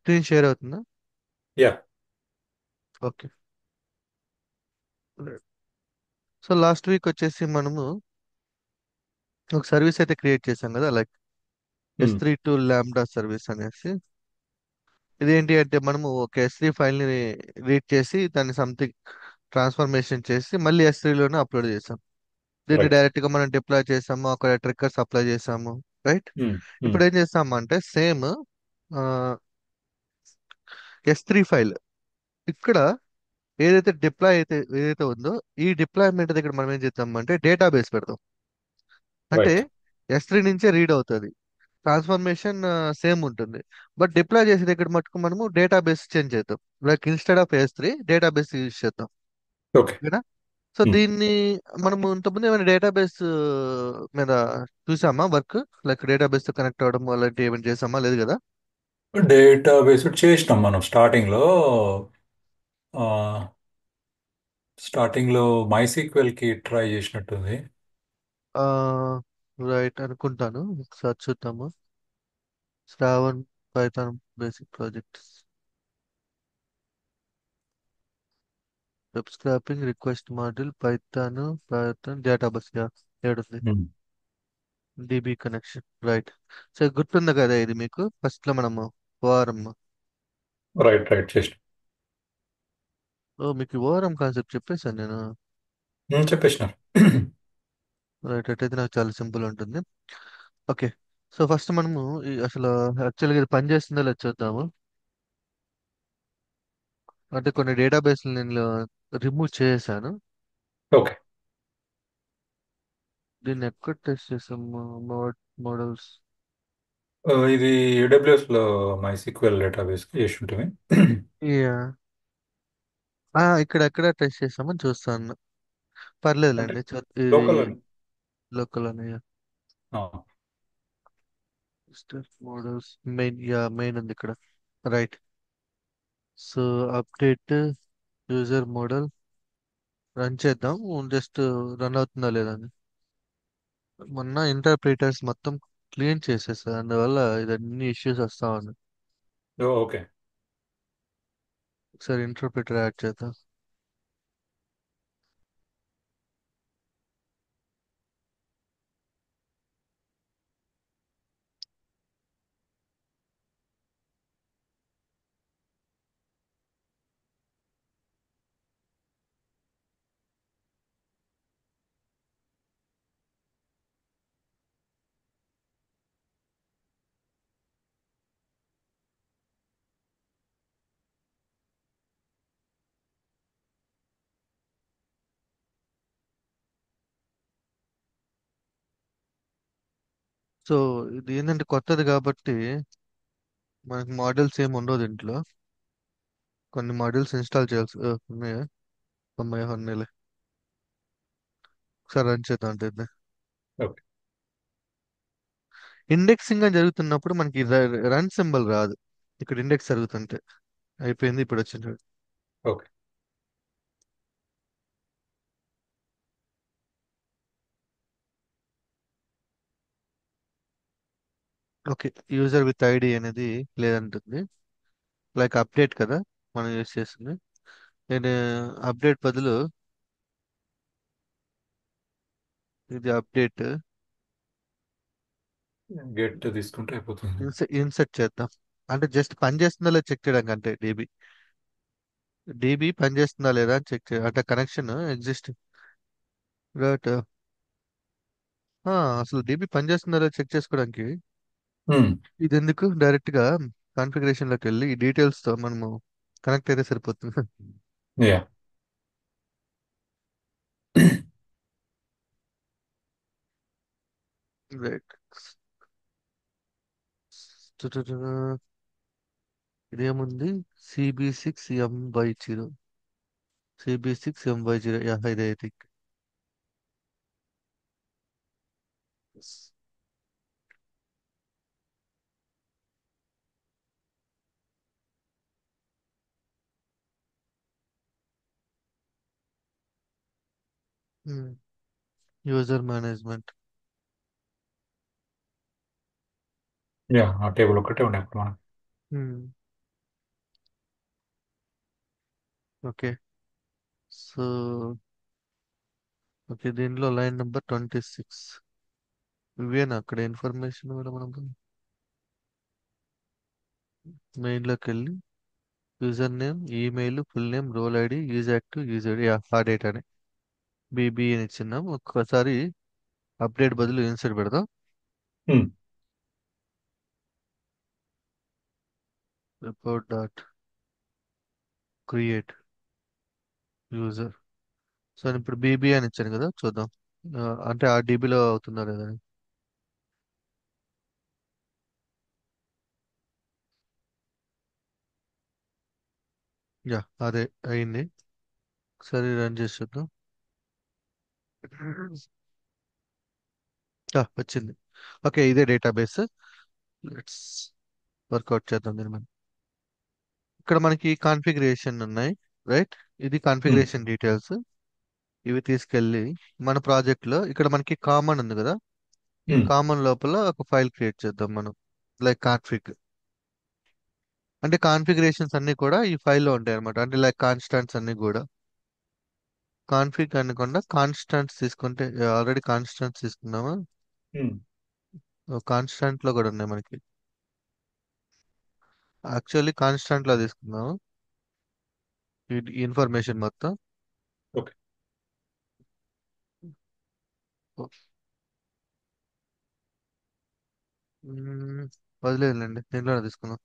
Screen share అవుతుందా? Yeah. Okay. So last week వచ్చేసి మనము ఒక సర్వీస్ అయితే క్రియేట్ చేసాం కదా, like S3 to lambda service అనేసి. ఇదేంటి అంటే మనము ఒక S3 ఫైల్ని రీడ్ చేసి దాన్ని సంథింగ్ ట్రాన్స్ఫర్మేషన్ చేసి మళ్ళీ S3లోనే అప్లోడ్ చేసాం. దీన్ని రైట్. డైరెక్ట్గా మనం డిప్లాయ్ చేసాము, అక్కడ ట్రిక్కర్స్ అప్లై చేసాము. రైట్. ఇప్పుడు ఏం చేస్తాము అంటే సేమ్ S3 ఫైల్ ఇక్కడ ఏదైతే ఉందో ఈ డిప్లాయ్మెంట్ దగ్గర మనం ఏం చేద్దాం అంటే డేటాబేస్ పెడతాం. అంటే రైట్. S3 నుంచే రీడ్ అవుతుంది, ట్రాన్స్ఫర్మేషన్ సేమ్ ఉంటుంది. బట్ డిప్లాయ్ చేసే దగ్గర మటుకు మనము డేటాబేస్ చేంజ్ చేద్దాం. Like instead of S3 database use చేద్దాం. ఓకే. ఓకేనా? సో దీన్ని మనము ఇంతకుముందు ఏమైనా డేటాబేస్ మీద చూసామా వర్క్? లైక్ డేటాబేస్ తో కనెక్ట్ అవ్వడం అలాంటివి ఏమైనా చేసామా? లేదు కదా. డేటాబేస్ చేసినాం మనం స్టార్టింగ్ లో MySQL కి ట్రై చేసినట్టుంది. ఆ రైట్ అనుకుంటాను. ఒకసారి చూద్దాము. Shravan Python basic projects, web scraping, request module, Python database. ఏడుంది డిబి కనెక్షన్. రైట్. సో గుర్తుంది కదా ఇది మీకు ఫస్ట్ లో మనము ఓఆర్ఎం. రైట్. రైట్ చేసినాం. ఓ మీకు ఓఆర్ఎం కాన్సెప్ట్ చెప్పేసాను నేను. చెప్పేసినారు. రైట్. అయితే నాకు చాలా సింపుల్ ఉంటుంది. ఓకే. సో ఫస్ట్ మనము అసలు యాక్చువల్గా ఇది పని చేస్తుందో లేదో చూద్దాము. అంటే కొన్ని డేటాబేస్లు నేను రిమూవ్ చేశాను. ఓకే. దీన్ని ఎక్కడ టెస్ట్ చేసాము? మోడల్స్. ఇది AWS లో MySQL డేటాబేస్ చేసి ఉంటుంది. యా. ఇక్కడ ఎక్కడ టెస్ట్ చేసామని చూస్తాను. అంటే పర్లేదులేండి. ఇది లోకల్ అని. లోకల్ అని. ఆ, మోడల్స్ మెయిన్ ఉంది ఇక్కడ. Right. So update user model run చేద్దాం. జస్ట్ రన్ అవుతుందా లేదా అని. మొన్న ఇంటర్ప్రిటర్స్ మొత్తం క్లీన్ చేసేసారు, అందువల్ల ఇదన్నీ ఇష్యూస్ వస్తా ఉన్నాయి. ఓకే. ఒకసారి ఇంటర్ప్రిటర్ యాడ్ చేద్దాం. సో ఇది ఏంటంటే కొత్తది కాబట్టి మనకి మోడల్స్ ఏమి ఉండవు దీంట్లో. కొన్ని మోడల్స్ ఇన్స్టాల్ చేయాల్సి ఉన్నాయా? అమ్మాయి ఉన్నాయిలే. ఒకసారి రన్ చేద్దాం అంటే ఇది. ఓకే. ఇండెక్సింగ్ అని జరుగుతున్నప్పుడు మనకి రన్ సింబల్ రాదు. ఇక్కడ ఇండెక్స్ జరుగుతుంటే అయిపోయింది. ఇప్పుడు వచ్చింది. Okay. Okay. User with ID అనేది లేదంటుంది. లైక్ అప్డేట్ కదా మనం యూజ్ చేస్తుంది. నేను అప్డేట్ బదులు ఇది అప్డేట్ గెట్ తీసుకుంటే అయిపోతుంది. ఇన్సెట్ చేద్దాం. అంటే జస్ట్ పని చేస్తుందా లేదా చెక్ చేయడానికి, అంటే డీబీ పని చేస్తుందా లేదా అని చెక్ చేయాలి. అంటే కనెక్షన్ ఎగ్జిస్ట్. రైట్. అసలు డీబీ పని చేస్తుందా లేదా చెక్ చేసుకోవడానికి ఇది ఎందుకు, డైరెక్ట్ గా కాన్ఫిగరేషన్ లోకి వెళ్ళి ఈ డీటెయిల్స్ తో మనము కనెక్ట్ అయితే సరిపోతుంది. యా. రైట్. ఇదేముంది? CB6MY0. CB6MY0. యా, ఇదే I think. User management. Yeah. ఆ టేబుల్ ఒక్కటే ఉండే అప్పుడు మనకి. ఓకే. సో ఓకే, దీనిలో లైన్ నెంబర్ 26 ఇవేనా అక్కడ ఇన్ఫర్మేషన్ కూడా మనకు మెయిన్లోకి వెళ్ళి user name, email, full name, role ID, use active, use ID, ఆ డేటాని బీబీ అని ఇచ్చిన్నాం. ఒక్కసారి అప్డేట్ బదులు ఇన్సర్ట్ పెడదాం. Um, report dot create user. So నేను ఇప్పుడు బీబీ అని ఇచ్చాను కదా, చూద్దాం. అంటే ఆ డీబీలో అవుతుందా లేదా అని. యా, అదే అయింది. ఒకసారి రన్ చేసి చూద్దాం. వచ్చింది. ఓకే, ఇదే డేటాబేస్. లెట్స్ వర్కౌట్ చేద్దాం దీన్ని మనం. ఇక్కడ మనకి కాన్ఫిగరేషన్ ఉన్నాయి, రైట్? ఇది ఉమ్, కాన్ఫిగరేషన్ డీటెయిల్స్. ఇవి తీసుకెళ్ళి మన ప్రాజెక్ట్ లో ఇక్కడ మనకి కామన్ ఉంది కదా, ఈ ఉమ్, కామన్ లోపల ఒక ఫైల్ క్రియేట్ చేద్దాం మనం. లైక్ కాన్ఫిగ్, అంటే కాన్ఫిగరేషన్స్ అన్ని కూడా ఈ ఫైల్లో ఉంటాయి అనమాట. అంటే లైక్ కాన్స్టెంట్స్ అన్ని కూడా కాన్ఫిగ్ అనకుండా కాన్స్టెంట్స్ తీసుకుంటే, ఆల్రెడీ కాన్స్టెంట్స్ తీసుకున్నామా? ఉమ్. కాన్స్టెంట్ లో కూడా ఉన్నాయి మనకి. యాక్చువల్లీ కాన్స్టెంట్ లో తీసుకున్నాము ఈ ఇన్ఫర్మేషన్ మొత్తం. ఓకే. మ్మ్, వదిలేదులేండి, దీంట్లోనే తీసుకుందాం.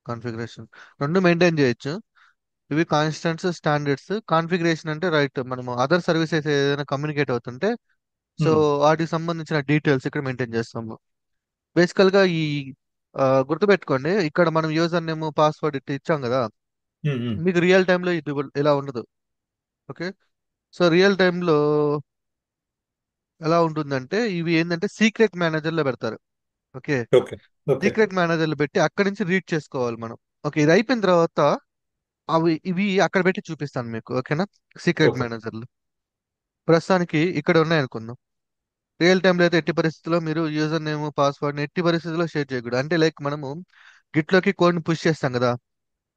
కాన్ఫిగరేషన్ రెండు మెయింటైన్ చేయొచ్చు. ఇవి కాన్స్టెంట్స్, స్టాండర్డ్స్. కాన్ఫిగరేషన్ అంటే రైట్, మనము అదర్ సర్వీసెస్ ఏదైనా కమ్యూనికేట్ అవుతుంటే సో ఉమ్, వాటికి సంబంధించిన డీటెయిల్స్ ఇక్కడ మెయింటైన్ చేస్తాము. బేసికల్ గా ఈ గుర్తుపెట్టుకోండి, ఇక్కడ మనం యూజర్ నేమ్, పాస్వర్డ్ ఇట్లా ఇచ్చాం కదా. ఉమ్, ఉమ్. మీకు రియల్ టైంలో ఇది ఇలా ఉండదు. ఓకే. సో రియల్ టైంలో ఎలా ఉంటుందంటే ఇవి ఏంటంటే సీక్రెట్ మేనేజర్ లో పెడతారు. ఓకే. ఓకే. ఓకే. సీక్రెట్ మేనేజర్లు పెట్టి అక్కడి నుంచి రీడ్ చేసుకోవాలి మనం. ఓకే, ఇది అయిపోయిన తర్వాత ఇవి అక్కడ పెట్టి చూపిస్తాను మీకు, ఓకేనా? Secret okay. మేనేజర్లు ప్రస్తుతానికి ఇక్కడ ఉన్నాయి అనుకుందాం. రియల్ టైంలో అయితే ఎట్టి పరిస్థితుల్లో మీరు యూజర్ నేమ్, పాస్వర్డ్ ఎట్టి పరిస్థితుల్లో షేర్ చేయకూడదు. అంటే లైక్ మనము గిట్లోకి కోడ్ని పుష్ చేస్తాం కదా,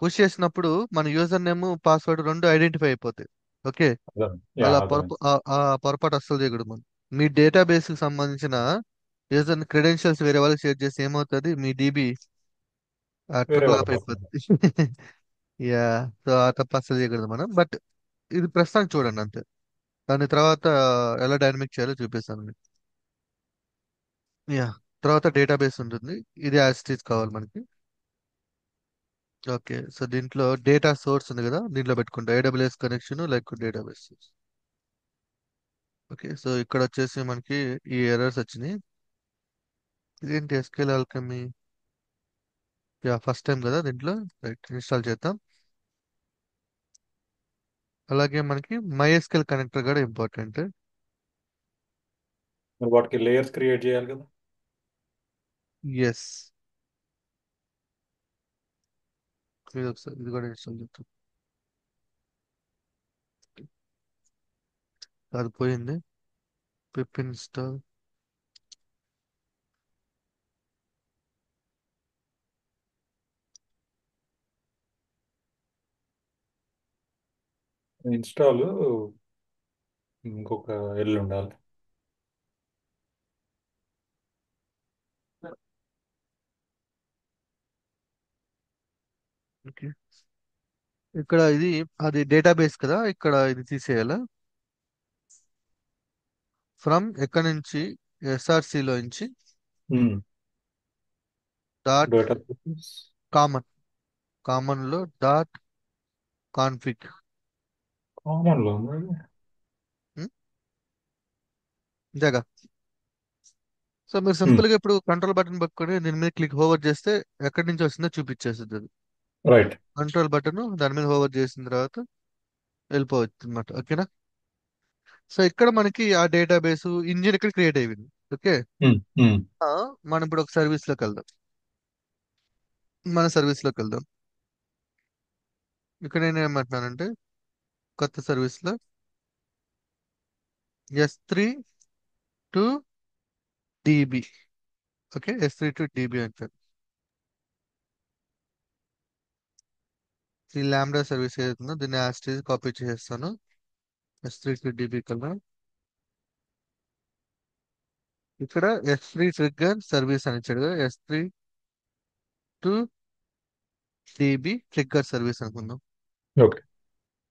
పుష్ చేసినప్పుడు మన యూజర్ నేమ్, పాస్వర్డ్ రెండు ఐడెంటిఫై అయిపోతాయి. ఓకే. యా, అలా అర్థమైంది. ఆ పొరపాటు అస్సలు చేయకూడదు మనం. మీ డేటాబేస్ కి సంబంధించిన యూజర్ క్రెడెన్షియల్స్ వేరే వాళ్ళకి షేర్ చేస్తే ఏమవుతుంది, మీ డీబీ వేరే ట్రిపుల్ వాళ్ళ ఆప్ పడుతుంది. అయిపోద్ది. యా. సో ఆ తప్పు అస్సలు చేయకూడదు మనం. బట్ ఇది ప్రస్తుతానికి చూడండి అంతే. దాని తర్వాత ఎలా డైనమిక్ చేయాలో చూపిస్తాను మీకు. యా. తర్వాత డేటాబేస్ ఉంటుంది. ఇది యాజ్ ఇట్ ఈస్ కావాలి మనకి. ఓకే. సో దీంట్లో డేటా సోర్స్ ఉంది కదా, దీంట్లో పెట్టుకుంటా AWS connection like database. Okay. So ఇక్కడ వచ్చేసి మనకి ఈ ఎర్రర్స్ వచ్చినాయి. ఇదేంటి SKL Alchemy? Yeah, first time కదా దీంట్లో. రైట్, ఇన్స్టాల్ చేద్దాం. అలాగే మనకి MySQL కనెక్టర్ కూడా ఇంపార్టెంట్. మరి వాటికి లేయర్స్ క్రియేట్ చేయాలి కదా. ఎస్. ఇది ఒకసారి ఇది కూడా ఇన్స్టాల్ చేద్దాం. అది పోయింది. పిప్ ఇన్స్టాల్. ఇన్స్టాల్ ఇంకొక ఎల్ ఉండాలి. ఓకే. ఇక్కడ ఇది అది డేటాబేస్ కదా, ఇక్కడ ఇది తీసేయాలా? ఫ్రమ్ ఎక్కడి నుంచి? ఎస్ఆర్సి లో నుంచి డాట్ డేటా కామన్, కామన్ లో డాట్ కాన్ఫిగ్. కామన్ లో ఉంది. ఇంతేగా. సో మీరు ఉమ్, సింపుల్ గా ఇప్పుడు కంట్రోల్ బటన్ పట్టుకొని దీని మీద క్లిక్ హోవర్ చేస్తే ఎక్కడి నుంచి వస్తుందో చూపించేస్తుంది అది. రైట్. కంట్రోల్ బటన్ దాని మీద హోవర్ చేసిన తర్వాత వెళ్ళిపోవచ్చు అనమాట. ఓకేనా? సో ఇక్కడ మనకి ఆ డేటాబేస్ ఇంజిన్ ఇక్కడ క్రియేట్ అయ్యింది. ఓకే. ఉమ్, ఉమ్. ఆ, మనం ఇప్పుడు ఒక సర్వీస్ లోకి వెళ్దాం. మన సర్వీస్ లోకి వెళ్దాం. ఇక్కడ నేను ఏమంటున్నానంటే కొత్త సర్వీస్ లో S3 to DB. Okay, S3 to DB అంటారు. ఈ లాంబ్డా సర్వీస్ ఏదైతుందో దీన్ని యాస్టీజ్ కాపీ చేస్తాను. S3 టు DB కల్లా ఇక్కడ S3 ట్రిగ్గర్ సర్వీస్ అని ఇచ్చాడు కదా, S3 to DB trigger service అనుకుందాం. ఓకే.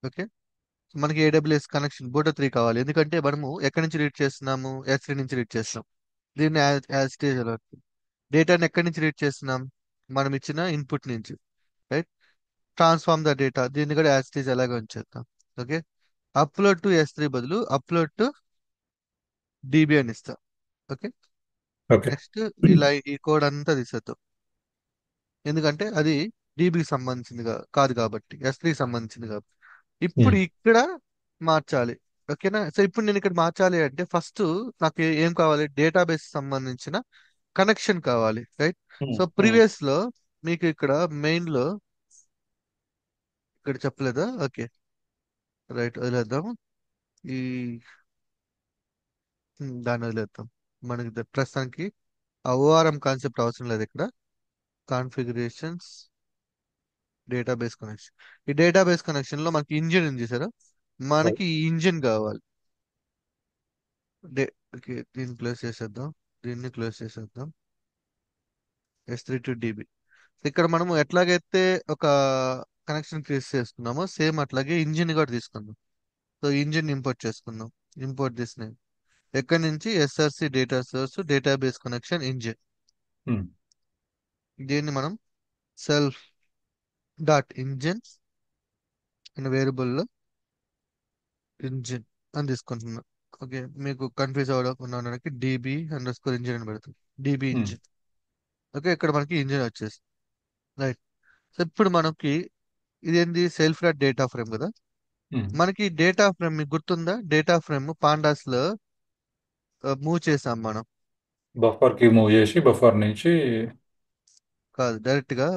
ఓకే. మనకి AWS కనెక్షన్ బోటో 3 కావాలి, ఎందుకంటే మనము ఎక్కడి నుంచి రీడ్ చేస్తున్నాము, S3 నుంచి రీడ్ చేస్తున్నాం. దీన్ని యాజ్ స్టేజ్ డేటాని ఎక్కడి నుంచి రీడ్ చేస్తున్నాం, మనం ఇచ్చిన ఇన్పుట్ నుంచి, రైట్. ట్రాన్స్ఫార్మ్ ద డేటా, దీన్ని కూడా యాజ్ స్టేజ్ అలాగే ఉంచేద్దాం. ఓకే. అప్లోడ్ టు S3 బదులు అప్లోడ్ టు DB అని ఇస్తాం. ఓకే. ఓకే. నెక్స్ట్ ఇలా ఈ కోడ్ అంతా తీసేద్దాం, ఎందుకంటే అది DBకి సంబంధించింది కాదు కాబట్టి, S3కి సంబంధించింది కాబట్టి. ఇప్పుడు ఇక్కడ మార్చాలి. ఓకేనా. సో ఇప్పుడు నేను ఇక్కడ మార్చాలి అంటే ఫస్ట్ నాకు ఏం కావాలి, డేటాబేస్ సంబంధించిన కనెక్షన్ కావాలి, రైట్. సో ప్రీవియస్ లో మీకు ఇక్కడ మెయిన్ లో ఇక్కడ చెప్పలేదా, ఓకే, రైట్, వదిలేద్దాం. ఈ దాన్ని వదిలేద్దాం. మనకి ప్రస్తుతానికి ఆ ORM కాన్సెప్ట్ అవసరం లేదు ఇక్కడ. Configurations, database connection. ఈ డేటాబేస్ కనెక్షన్ లో మనకి ఇంజిన్ ఉంది చూసారా, మనకి ఈ ఇంజిన్ కావాలి. డే ఓకే, దీన్ని క్లోజ్ చేసేద్దాం, దీన్ని క్లోజ్ చేసేద్దాం. S3 to DB. ఇక్కడ మనము ఎట్లాగైతే ఒక కనెక్షన్ క్రియేట్ చేసుకున్నామో సేమ్ అట్లాగే ఇంజిన్ కూడా తీసుకుందాం. సో ఇంజిన్ ఇంపోర్ట్ చేసుకుందాం. Import this name. ఎక్కడి నుంచి, SRC data source database connection engine. దీన్ని మనం సెల్ఫ్ డాట్ ఇంజిన్ అనే వేరియబుల్లో ఇంజిన్ అని తీసుకుంటున్నాం. ఓకే, మీకు కన్ఫ్యూజ్ అవ్వకుండా ఉండడానికి DB_ఇంజిన్ అని పెడతాం. DB engine. ఓకే, ఇక్కడ మనకి ఇంజిన్ వచ్చేసి రైట్. సో ఇప్పుడు మనకి ఇదేంది, సెల్ఫ్ డాట్ డేటా ఫ్రేమ్ కదా. మనకి డేటా ఫ్రేమ్ మీకు గుర్తుందా, డేటా ఫ్రేమ్ పాండాస్ లో మూవ్ చేసాం మనం. బఫర్ కి మూవ్ చేసి బఫర్ నుంచి. కాదు, డైరెక్ట్ గా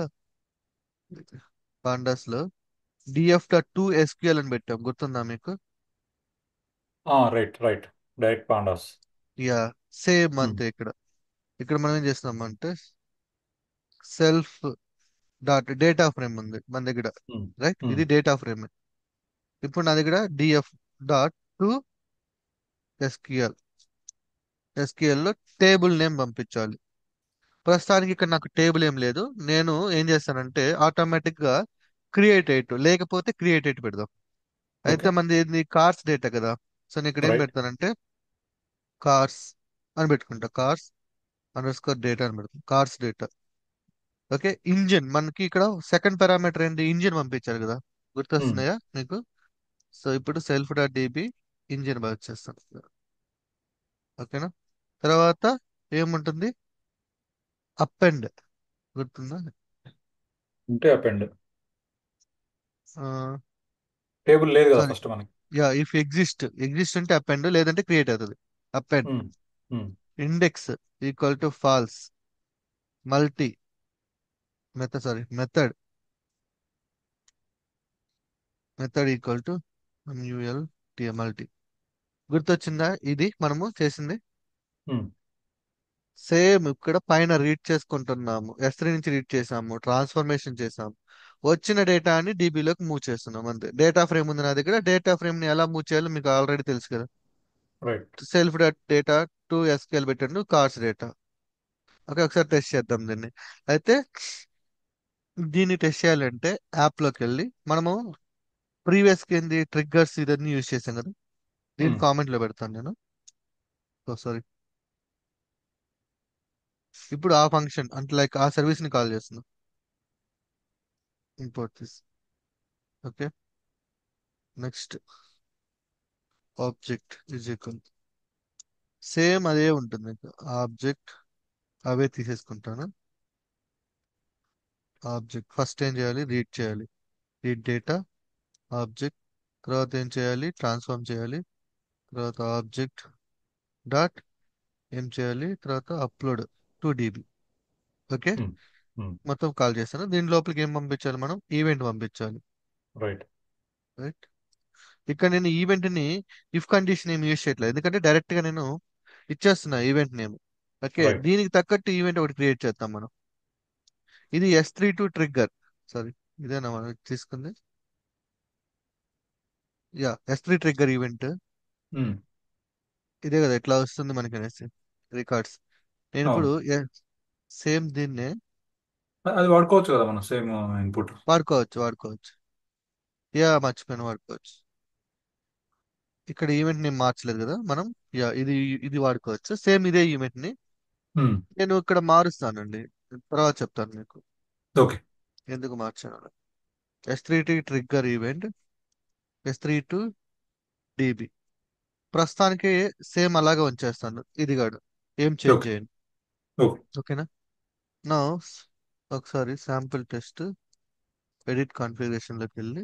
పాండాస్ లో df.toSQL అని పెట్టాం, గుర్తుందా మీకు. Right, right. Direct pandas. Yeah, same అంతే ఇక్కడ. ఇక్కడ మనం ఏం చేస్తున్నాం అంటే సెల్ఫ్ డాట్ డేటా ఫ్రేమ్ ఉంది మన దగ్గర, రైట్. ఇది డేటా ఫ్రేమ్. ఇప్పుడు నా దగ్గర df.toSQL, SQL లో టేబుల్ నేమ్ పంపించాలి. ప్రస్తుతానికి ఇక్కడ నాకు టేబుల్ ఏం లేదు, నేను ఏం చేస్తానంటే ఆటోమేటిక్ గా క్రియేట్ లేకపోతే క్రియేట్ పెడదాం. అయితే ఓకే. మనది ఏంది, కార్స్ డేటా కదా. సో నేను ఇక్కడ ఏం రైట్. పెడతానంటే కార్స్ అని పెట్టుకుంటా, కార్స్_డేటా అని పెడతాం, కార్స్ డేటా. ఓకే. ఇంజిన్ మనకి ఇక్కడ సెకండ్ పారామీటర్ ఏంటి, ఇంజిన్ పంపించారు కదా, గుర్తొస్తున్నాయా మీకు. సో ఇప్పుడు సెల్ఫ్ డాట్ DB ఇంజిన్ బాగా చేస్తాం. ఓకేనా. తర్వాత ఏముంటుంది, అపెండ్, గుర్తుందా. ఉంటే అపెండ్. టేబుల్ లేదు కదా సారీ, ఫస్ట్ మనకి. యా, ఇఫ్ ఎగ్జిస్ట్ అంటే అపెండ్, లేదంటే క్రియేట్ అవుతుంది. Append um, um, index equal to falls, multi method equal to MULT. గుర్తొచ్చిందా ఇది మనము చేసింది. ఉమ్, సేమ్ ఇక్కడ పైన రీడ్ చేసుకుంటున్నాము, S3 నుంచి రీడ్ చేసాము, ట్రాన్స్ఫర్మేషన్ చేసాము, వచ్చిన డేటాని DB లోకి మూవ్ చేస్తున్నాం అంతే. డేటా ఫ్రేమ్ ఉంది నా దగ్గర, డేటా ఫ్రేమ్ ని ఎలా మూవ్ చేయాలో మీకు ఆల్రెడీ తెలుసు కదా. Right. Self dot data to SQL పెట్టండి, కార్స్ డేటా. ఓకే, ఒకసారి టెస్ట్ చేద్దాం దీన్ని. అయితే దీన్ని టెస్ట్ చేయాలంటే యాప్ లోకి వెళ్ళి మనము ప్రీవియస్ కి ఏంది ట్రిగ్గర్స్ ఇదన్నీ యూజ్ చేసాం కదా, దీన్ని ఉమ్, కామెంట్ లో పెడతాను నేను. సారీ, ఇప్పుడు ఆ ఫంక్షన్ అంటే లైక్ ఆ సర్వీస్ ని కాల్ చేస్తున్నాం. Import this. Okay. Next object is equal, same అదే ఉంటుంది మీకు. ఆబ్జెక్ట్ అవే తీసేసుకుంటాను. ఆబ్జెక్ట్ ఫస్ట్ ఏం చేయాలి, రీడ్ చేయాలి, రీడ్ డేటా ఆబ్జెక్ట్. తర్వాత ఏం చేయాలి, ట్రాన్స్ఫార్మ్ చేయాలి. తర్వాత ఆబ్జెక్ట్ డాట్ ఏం చేయాలి, తర్వాత అప్లోడ్ టు DB. ఓకే, ఉమ్, ఉమ్, మొత్తం కాల్ చేస్తాను. దీని లోపలికి ఏం పంపించాలి, మనం ఈవెంట్ పంపించాలి, రైట్. రైట్. ఇక్కడ నేను ఈవెంట్ ని ఇఫ్ కండిషన్ ఏం యూజ్ చేయట్లేదు, ఎందుకంటే డైరెక్ట్ గా నేను ఇచ్చేస్తున్నా ఈవెంట్ నేమ్. Okay, right. దీనికి తగ్గట్టు ఈవెంట్ ఒకటి క్రియేట్ చేస్తాం మనం. ఇది S3 టు ట్రిగ్గర్, సారీ, ఇదేనా మనం తీసుకుంది? Yeah, S3 trigger event. ఉమ్, ఇదే కదా ఎట్లా వస్తుంది మనకి అనేసి రికార్డ్స్. నేను అవును. ఇప్పుడు సేమ్ దీన్నే అది వాడుకోవచ్చు కదా మనం సేమ్ ఇన్పుట్. వాడుకోవచ్చు, వాడుకోవచ్చు. యా, మర్చిపోయాను, వాడుకోవచ్చు. ఇక్కడ ఈవెంట్ నేమ్ మార్చలేదు కదా మనం. యా, ఇది వాడుకోవచ్చు, సేమ్ ఇదే ఈవెంట్ ని. ఉమ్, నేను ఇక్కడ మారుస్తానండి, తర్వాత చెప్తాను మీకు ఓకే. ఎందుకు మార్చాను. S3T trigger event, S32 DB. ప్రస్తుతానికి సేమ్ అలాగే ఉంచేస్తాను, ఇది కాదు, ఏం చేంజ్ ఓకే. చేయండి. ఓకే. ఓకేనా? నా ఒకసారి శాంపుల్ టెస్ట్ ఎడిట్ కాన్ఫిగరేషన్ లోకి వెళ్ళి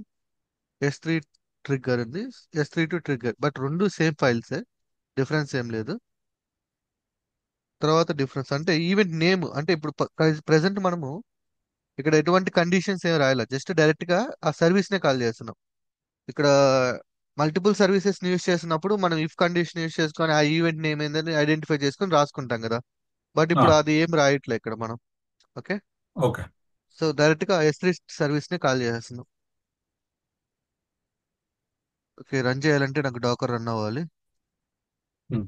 S3 ట్రిగ్గర్ ఉంది, S32 ట్రిగ్గర్, బట్ రెండు సేమ్ ఫైల్సే, డిఫరెన్స్ ఏం లేదు. తర్వాత డిఫరెన్స్ అంటే ఈవెంట్ నేమ్, అంటే ఇప్పుడు ప్రెసెంట్ మనము ఇక్కడ ఎటువంటి కండిషన్స్ ఏం రాయాలి, జస్ట్ డైరెక్ట్ గా ఆ సర్వీస్ నే కాల్ చేస్తున్నాం. ఇక్కడ మల్టిపుల్ సర్వీసెస్ యూస్ చేసినప్పుడు మనం ఇఫ్ కండిషన్ యూస్ చేసుకొని ఆ ఈవెంట్ నేమ్ ఏందని ఐడెంటిఫై చేసుకొని రాసుకుంటాం కదా. బట్ ఇప్పుడు అది ఏం రాయట్లే ఇక్కడ మనం. ఓకే. ఓకే. సో డైరెక్ట్ గా S3 సర్వీస్ ని కాల్ చేసేస్తున్నాం. ఓకే, రన్ చేయాలంటే నాకు డాకర్ రన్ అవ్వాలి. ఉమ్,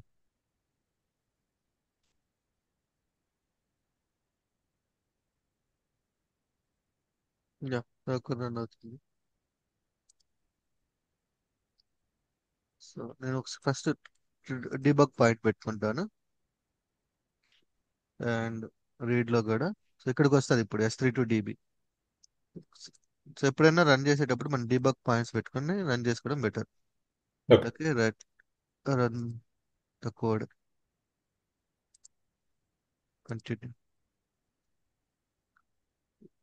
యా, డాకర్ రన్ అవుతుంది. సో నేను ఫస్ట్ డీబగ్ పాయింట్ పెట్టుకుంటాను, అండ్ రీడ్ లో కూడా. సో ఇక్కడికి వస్తుంది ఇప్పుడు S32 DB. సో ఎప్పుడైనా రన్ చేసేటప్పుడు మనం డీబగ్ పాయింట్స్ పెట్టుకొని రన్ చేసుకోవడం better. Okay. Okay, right. Run the code, continue.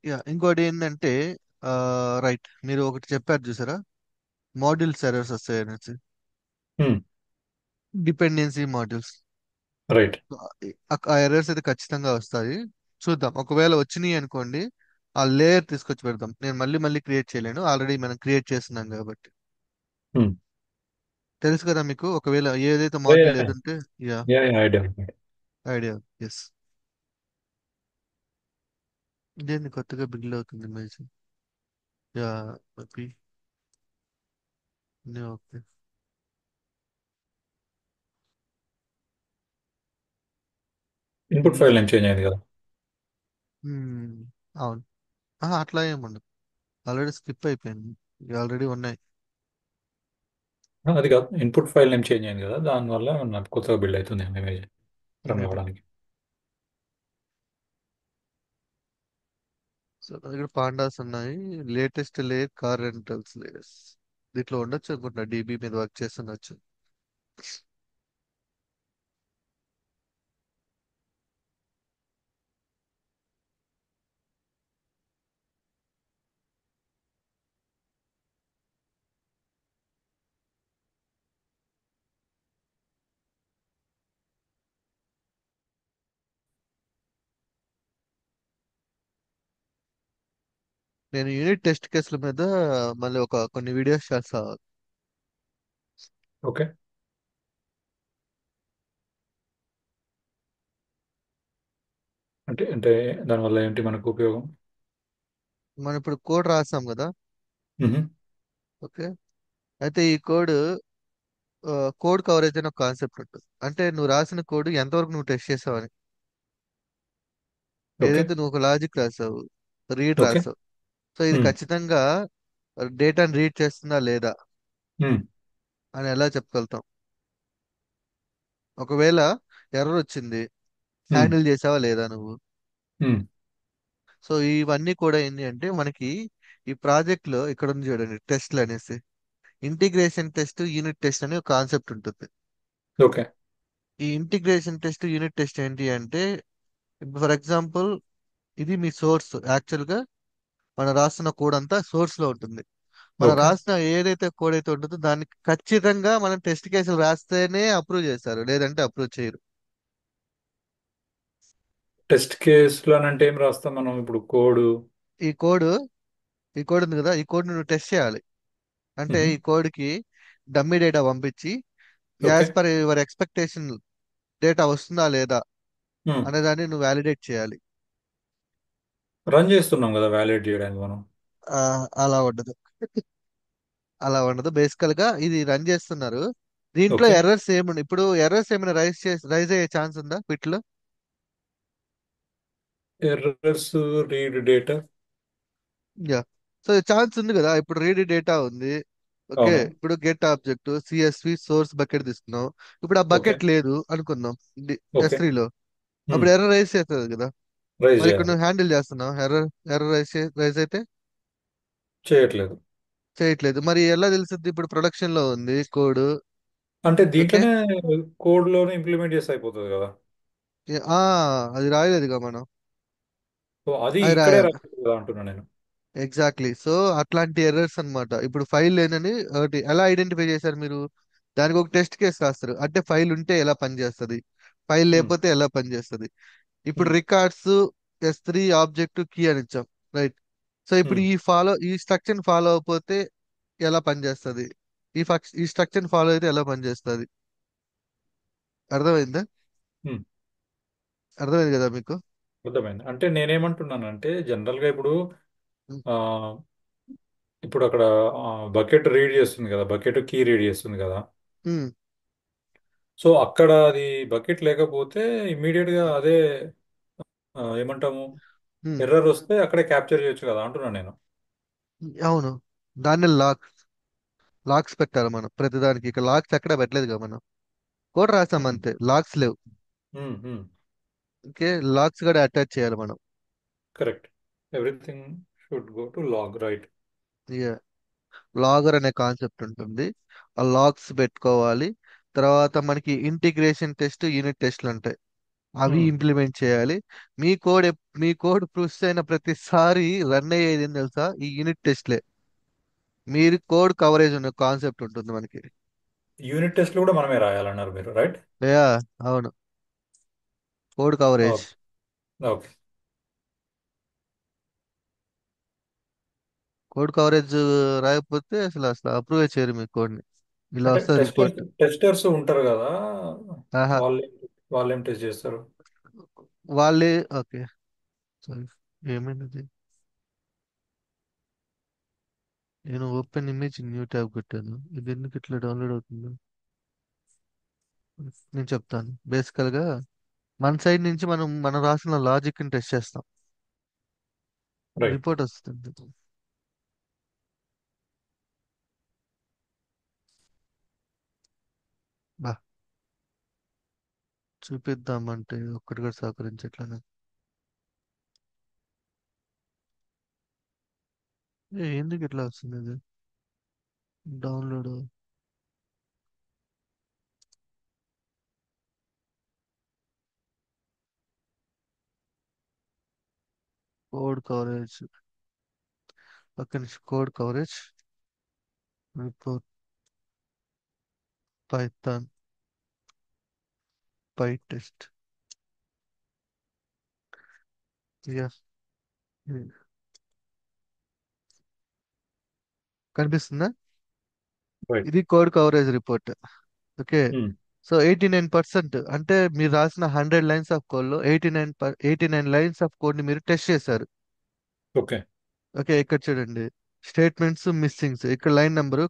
Yeah, ఇంకోటి ఏంటంటే, రైట్, మీరు ఒకటి చెప్పారు చూసారా, మాడ్యూల్స్ ఎర్రర్స్ వస్తాయి అనేసి. ఉమ్, డిపెండెన్సీ మాడ్యూల్స్, రైట్. ఆ ఎర్రర్స్ అయితే ఖచ్చితంగా వస్తాయి. చూద్దాం, ఒకవేళ వచ్చినాయి అనుకోండి, ఆ లేయర్ తీసుకొచ్చి పెడదాం. నేను మళ్ళీ మళ్ళీ క్రియేట్ చేయలేను, ఆల్రెడీ మనం క్రియేట్ చేస్తున్నాం కాబట్టి. ఉమ్, తెలుసు కదా మీకు, ఒకవేళ ఏదైతే యా మాడ్యూల్ యా ఏదంటే. Yeah, yeah yeah idea. Idea. Yes. ఇదేంది కొత్తగా బిల్డ్ అవుతుంది image? Yeah, okay. Okay. Input file name change అయింది కదా. అవును. అట్లా ఏముండదు, ఆల్రెడీ స్కిప్ అయిపోయింది, ఇవి ఆల్రెడీ ఉన్నాయి. అది కాదు, ఇన్పుట్ ఫైల్ నేమ్ చేంజ్ అయింది కదా, దానివల్ల నాకు కొత్తగా బిల్డ్ అవుతుంది ఇమేజ్ రన్ మేబీ. అవ్వడానికి. సో నా దగ్గర పాండాస్ ఉన్నాయి, latest layer car rentals layers. దీంట్లో ఉండొచ్చు అనుకుంటా, DB మీద వర్క్ చేస్తుండొచ్చు. నేను యూనిట్ టెస్ట్ కేసుల మీద మళ్ళీ కొన్ని వీడియోస్ చేస్తా. ఓకే. అంటే అంటే దానివల్ల ఏంటి మనకు ఉపయోగం? మనం ఇప్పుడు కోడ్ రాసాం కదా. మ్మ్. ఓకే. అయితే ఈ కోడ్ కవరేజ్ అని ఒక కాన్సెప్ట్ ఉంటుంది. అంటే నువ్వు రాసిన కోడ్ ఎంతవరకు నువ్వు టెస్ట్ చేసావని. ఓకే. ఏదైతే నువ్వు ఒక లాజిక్ రాసావు, రీడ్ ఓకే. రాసావు, సో ఇది మ్మ్. ఖచ్చితంగా డేటాని రీడ్ చేస్తుందా లేదా మ్మ్. అని ఎలా చెప్పగలుగుతాం. ఒకవేళ ఎర్రర్ వచ్చింది, మ్మ్. హ్యాండిల్ చేసావా లేదా నువ్వు. మ్మ్. సో ఇవన్నీ కూడా ఏంటి అంటే మనకి ఈ ప్రాజెక్ట్ లో ఇక్కడ ఉంది చూడండి, టెస్ట్లు అనేసి. ఇంటిగ్రేషన్ టెస్ట్, యూనిట్ టెస్ట్ అనే ఒక కాన్సెప్ట్ ఉంటుంది. ఓకే. ఈ ఇంటిగ్రేషన్ టెస్ట్, యూనిట్ టెస్ట్ ఏంటి అంటే, ఫర్ ఎగ్జాంపుల్, ఇది మీ సోర్స్. యాక్చువల్ గా మనం రాస్తున్న కోడ్ అంతా సోర్స్ లో ఉంటుంది. మనం ఓకే. రాసిన ఏదైతే కోడ్ అయితే ఉంటుందో దానికి ఖచ్చితంగా మనం టెస్ట్ కేసులు రాస్తేనే అప్రూవ్ చేస్తారు, లేదంటే అప్రూవ్ చేయరు. టెస్ట్ కేసులు అని అంటే ఏం రాస్తాం మనం ఇప్పుడు కోడ్? ఈ కోడ్ ఈ కోడ్ ఉంది కదా, ఈ కోడ్ నువ్వు టెస్ట్ చేయాలి. అంటే ఈ కోడ్ కి డమ్మీ డేటా పంపించి, okay. As per your expectation data వస్తుందా లేదా అనే దాన్ని నువ్వు వ్యాలిడేట్ చేయాలి. రన్ చేస్తున్నాం కదా వ్యాలిడేట్ చేయడానికి మనం. అలా ఉండదు. అలా ఉండదు. బేసికల్ గా ఇది రన్ చేస్తున్నారు. దీంట్లో ఓకే. ఎర్రర్స్ ఏముంది, ఇప్పుడు ఎర్రర్స్ ఏమైనా రైజ్ అయ్యే ఛాన్స్ ఉందా బిట్లో? Errors, read data. Yeah. So chance ఉంది కదా, ఇప్పుడు రీడ్ డేటా ఉంది. ఓకే, అవును. ఇప్పుడు get object CSV source bucket తీసుకున్నాం. ఇప్పుడు ఆ ఓకే. బకెట్ లేదు అనుకుందాం ఓకే. S3 లో. అప్పుడు ఎర్రర్ రైజ్ చేస్తుంది కదా. రైజ్ మరి ఇక్కడ చేయాలి. నువ్వు హ్యాండిల్ చేస్తున్నావు ఎర్రర్. ఎర్రర్ రైజ్ అయితే చేయట్లేదు. చేయట్లేదు. మరి ఎలా తెలుస్తుంది ఇప్పుడు ప్రొడక్షన్ లో ఉంది కోడ్? అంటే ఓకే. దీంట్లోనే కోడ్లోనే ఇంప్లిమెంట్ చేస్తే అయిపోతుంది కదా. ఆ అది రాయలేదుగా మనం. సో అది అది ఇక్కడే రాయాలి. రాయలేదు కదా అంటున్నా నేను. ఎగ్జాక్ట్లీ. సో అట్లాంటి ఎర్రర్స్ అన్నమాట. ఇప్పుడు ఫైల్ లేనని ఒకటి ఎలా ఐడెంటిఫై చేశారు మీరు? దానికి ఒక టెస్ట్ కేసు రాస్తారు, అంటే ఫైల్ ఉంటే ఎలా పనిచేస్తుంది, ఫైల్ ఉమ్, లేకపోతే ఎలా పనిచేస్తుంది. ఇప్పుడు ఉమ్, రికార్డ్స్ S3 ఆబ్జెక్ట్ కీ అని ఇచ్చాం, రైట్? సో ఇప్పుడు ఉమ్, ఈ స్ట్రక్చర్ ఫాలో అయిపోతే ఎలా పనిచేస్తుంది, ఈ స్ట్రక్చర్ ఫాలో అయితే ఎలా పనిచేస్తుంది? అర్థమైందా? ఉమ్. అర్థమైంది కదా మీకు? అర్థమైంది. అంటే నేనేమంటున్నానంటే జనరల్గా ఇప్పుడు ఉమ్, ఆ, ఇప్పుడు అక్కడ బకెట్ రీడ్ చేస్తుంది కదా, బకెట్ కీ రీడ్ చేస్తుంది కదా. ఉమ్, సో అక్కడ అది బకెట్ లేకపోతే ఇమ్మీడియట్గా అదే ఏమంటాము, ఉమ్. ఎర్రర్ వస్తే అక్కడే క్యాప్చర్ చేయొచ్చు కదా అంటున్నాను నేను. అవును. దాన్ని లాక్స్ పెట్టాలి మనం ప్రతిదానికి. ఇక్కడ లాక్స్ ఎక్కడ పెట్టలేదు కదా మనం, కోడ్ రాసాం అంతే, లాక్స్ లేవు. ఓకే, లాక్స్ కూడా అటాచ్ చేయాలి మనం. Correct. Everything should go to log, right. Logger అనే కాన్సెప్ట్ ఉంటుంది. ఆ లాగ్స్ పెట్టుకోవాలి. తర్వాత మనకి ఇంటిగ్రేషన్ టెస్ట్, యూనిట్ టెస్ట్లు ఉంటాయి. అవి ఇంప్లిమెంట్ చేయాలి. మీ కోడ్ పుష్ అయిన ప్రతిసారి రన్ అయ్యేది ఏం తెలుసా, ఈ యూనిట్ టెస్ట్లే. మీరు కోడ్ కవరేజ్ అనే కాన్సెప్ట్ ఉంటుంది మనకి. యూనిట్ టెస్ట్లు కూడా మనమే రాయాలన్నారు మీరు, రైట్? యా, అవును. Code coverage. Okay. Code coverage రాయకపోతే అసలు అప్రూవ్ చేయరు మీ కోడ్ని. ఇలా అంటే వస్తుంది టెస్టర్స్ రిపోర్ట్. టెస్టర్స్ ఉంటారు కదా, ఆహా. వాళ్ళు వాళ్ళు ఏం టెస్ట్ చేస్తారు? వాళ్ళే. ఓకే. సారీ. ఏమైనది? నేను ఓపెన్ ఇమేజ్ న్యూ ట్యాబ్ పెట్టాను, ఇది ఎందుకు ఇట్లా డౌన్లోడ్ అవుతుందో నేను చెప్తాను. బేసికల్ గా మన సైడ్ నుంచి మనం రాసిన లాజిక్ ని టెస్ట్ చేస్తాం. రైట్. రిపోర్ట్ వస్తుంది. బా, చూపిద్దామంటే ఒక్కటి కూడా సహకరించట్లా నాకు. ఎందుకు ఇట్లా వస్తుంది ఇది? డౌన్లోడ్. Code coverage. ఒక్క నిమిషం. కోడ్ కవరేజ్ రిపోర్ట్ పైథాన్ పై టెస్ట్. కనిపిస్తుందా? రైట్. ఇది code coverage report. Okay. So 89%, అంటే మీరు రాసిన 100 లైన్స్ ఆఫ్ కోడ్ లో 89 లైన్స్ ఆఫ్ కోడ్ ని మీరు టెస్ట్ చేశారు. ఓకే. ఓకే, ఇక్కడ చూడండి. స్టేట్మెంట్స్ మిస్సింగ్స్, ఇక్కడ line number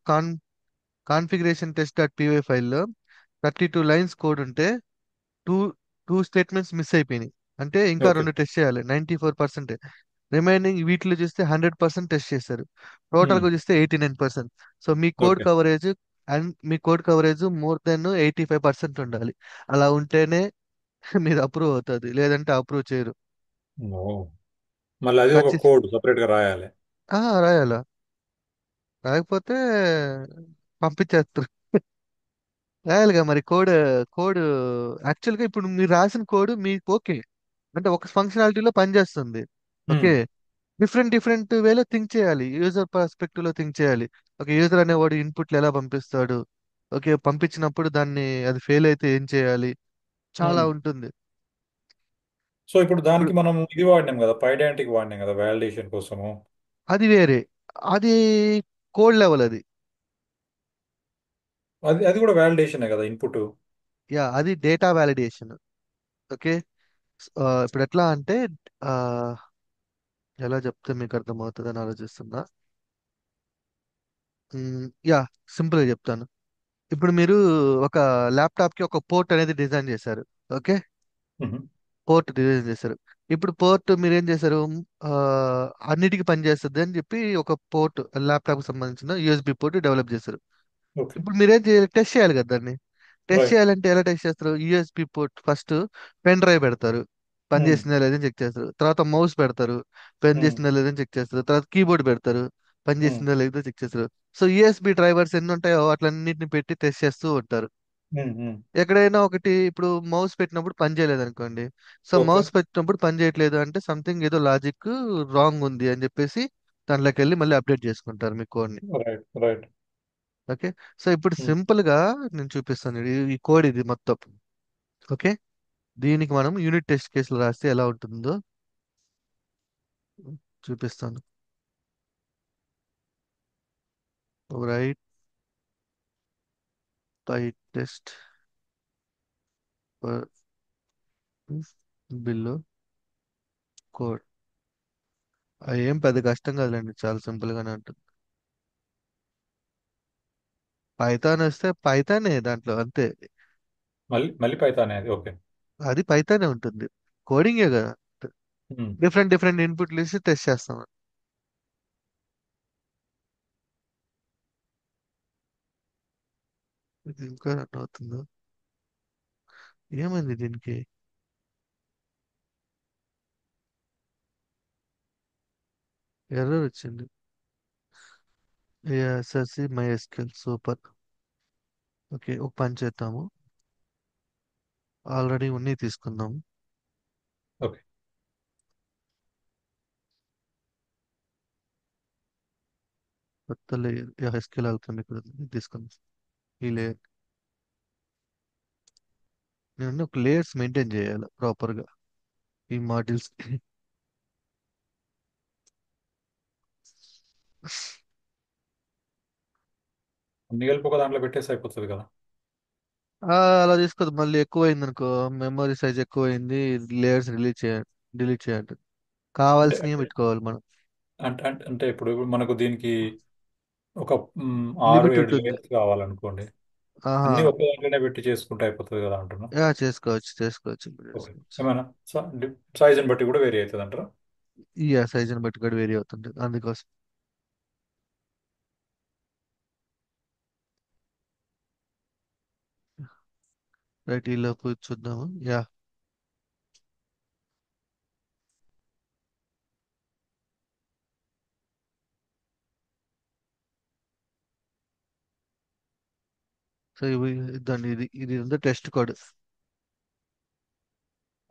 configuration test dot py ఫైల్లో 32 లైన్స్ కోడ్ ఉంటే టూ టూ స్టేట్మెంట్స్ మిస్ అయిపోయినాయి. అంటే ఇంకా ఓకే. రెండు టెస్ట్ చేయాలి, 94%. రిమైనింగ్ వీటిలో చూస్తే 100% టెస్ట్ చేశారు. టోటల్గా చూస్తే 89%. So okay. మీ కోడ్ కవరేజ్ మోర్ దెన్ 85% ఉండాలి. అలా ఉంటేనే మీరు అప్రూవ్ అవుతుంది, లేదంటే అప్రూవ్ చేయరు. ఓ, మళ్ళీ అది ఒక ఖచ్చితంగా. కోడ్ సపరేట్గా రాయాలి. రాయాలా? రాయకపోతే పంపించేస్తారు. రాయాలిగా మరి కోడ్. కోడ్ యాక్చువల్గా ఇప్పుడు మీరు రాసిన కోడ్ మీకు ఓకే, అంటే ఒక ఫంక్షనాలిటీలో పనిచేస్తుంది. ఉమ్, ఓకే. డిఫరెంట్ డిఫరెంట్ వేలో థింక్ చేయాలి, యూజర్ పర్స్పెక్టివ్ లో థింక్ చేయాలి. ఒక యూజర్ అనేవాడు ఇన్పుట్లు ఎలా పంపిస్తాడు, ఓకే, పంపించినప్పుడు దాన్ని అది ఫెయిల్ అయితే ఏం చేయాలి, చాలా ఉమ్. ఉంటుంది. సో ఇప్పుడు ఇప్పుడు దానికి మనం ఇది వాడినాం కదా, పైడాంటిక్ వాడినాం కదా వ్యాలిడేషన్ కోసము. అది వేరే. అది కోడ్ లెవెల్ అది. అది అది కూడా వ్యాలిడేషనే కదా, ఇన్పుట్. యా, అది డేటా వ్యాలిడేషన్. ఓకే. ఇప్పుడు ఎట్లా అంటే ఎలా చెప్తే మీకు అర్థమవుతుంది అని ఆలోచిస్తున్నా. యా, సింపుల్గా చెప్తాను. ఇప్పుడు మీరు ఒక ల్యాప్టాప్ కి ఒక పోర్ట్ అనేది డిజైన్ చేశారు. ఓకే. మ్మ్. పోర్ట్ డిజైన్ చేశారు. ఇప్పుడు పోర్ట్ మీరు ఏం చేశారు? ఆ, అన్నిటికీ పనిచేస్తుంది అని చెప్పి ఒక పోర్ట్, ల్యాప్టాప్ కి సంబంధించిన యూఎస్బి పోర్ట్ డెవలప్ చేశారు. ఓకే. ఇప్పుడు మీరేం చేయాలి? టెస్ట్ చేయాలి కదా దాన్ని. Test right. చేయాలంటే ఎలా టెస్ట్ చేస్తారు? USB port first pen drive పెడతారు, పని మ్మ్. చేసిందా లేదని చెక్ చేస్తారు. తర్వాత మౌస్ పెడతారు, పని మ్మ్. చేసిందా లేదని చెక్ చేస్తారు. తర్వాత కీబోర్డ్ పెడతారు, పని మ్మ్. చేసిందా లేదో చెక్ చేస్తారు. సో యూఎస్బి డ్రైవర్స్ ఎన్ని ఉంటాయో అట్లన్నిటిని పెట్టి టెస్ట్ చేస్తూ ఉంటారు. మ్మ్. మ్మ్. ఎక్కడైనా ఒకటి ఇప్పుడు మౌస్ పెట్టినప్పుడు పని చేయలేదు అనుకోండి. So okay. మౌస్ పెట్టినప్పుడు పని చేయట్లేదు అంటే సంథింగ్ ఏదో లాజిక్ రాంగ్ ఉంది అని చెప్పేసి దాంట్లోకి వెళ్ళి మళ్ళీ అప్డేట్ చేసుకుంటారు మీ కోడ్ని. రైట్. రైట్. ఓకే. సో ఇప్పుడు మ్మ్. సింపుల్ గా నేను చూపిస్తాను. ఈ కోడ్ ఇది మొత్తం. ఓకే. దీనికి మనం యూనిట్ టెస్ట్ కేసులు రాస్తే ఎలా ఉంటుందో చూపిస్తాను. రైట్ పై టెస్ట్ బిల్లో కోడ్. అది ఏం పెద్ద కష్టం కాదులేండి, చాలా సింపుల్ గానే ఉంటుంది. పైథాన్ వస్తే పైథానే దాంట్లో అంతే. మళ్ళీ మళ్ళీ పైతానే అది. ఓకే. అది పైథానే ఉంటుంది. కోడింగే కదా. మ్మ్. డిఫరెంట్ డిఫరెంట్ ఇన్పుట్లు ఇచ్చి టెస్ట్ చేస్తాం. ఇది ఇంకా రన్ అవుతుందో? ఏమైంది దీనికి? ఎర్రర్ వచ్చింది. SSC my SQL super. Okay, ఒక పని చేద్దాము. ఆల్రెడీ ఉన్నాయి తీసుకుందాం. ఓకే. కొత్త లేయర్ ఎస్క్యూఎల్ అవుతుంది ఇక్కడ, ఇది తీసుకుందాం. ఈ లేయర్ నేను ఒక లేయర్స్ మెయింటైన్ చేయాలి ప్రాపర్ గా ఈ మాడ్యూల్స్. అన్ని కలిపి ఒక దాంట్లో పెట్టేసి అయిపోతుంది కదా. అలా తీసుకోదు, మళ్ళీ ఎక్కువైంది అనుకో, మెమరీ సైజ్ ఎక్కువైంది, లేయర్స్ డిలీట్ చేయండి. అంటే కావాల్సినవి అంటే పెట్టుకోవాలి మనం. అంటే ఇప్పుడు మనకు దీనికి ఒక 6 లిమిట్ 7 ఉంటుంది. లేయర్స్ కావాలనుకోండి. ఆహా. అన్ని ఒక దాంట్లోనే పెట్టి చేసుకుంటే అయిపోతుంది కదా అంటున్నా. చేసుకోవచ్చు చేసుకోవచ్చు ఇప్పుడు ఓకే. చేసుకోవచ్చు. ఏమైనా సైజుని బట్టి కూడా వేరీ అవుతుంది అంటారా? ఈ సైజుని బట్టి కూడా వేరీ అవుతుంది అందుకోసం. రైట్, ఈ లోపు చూద్దాము. యా. సో ఇవి దాన్ని ఇది ఇది ఉంది టెస్ట్ కోడ్.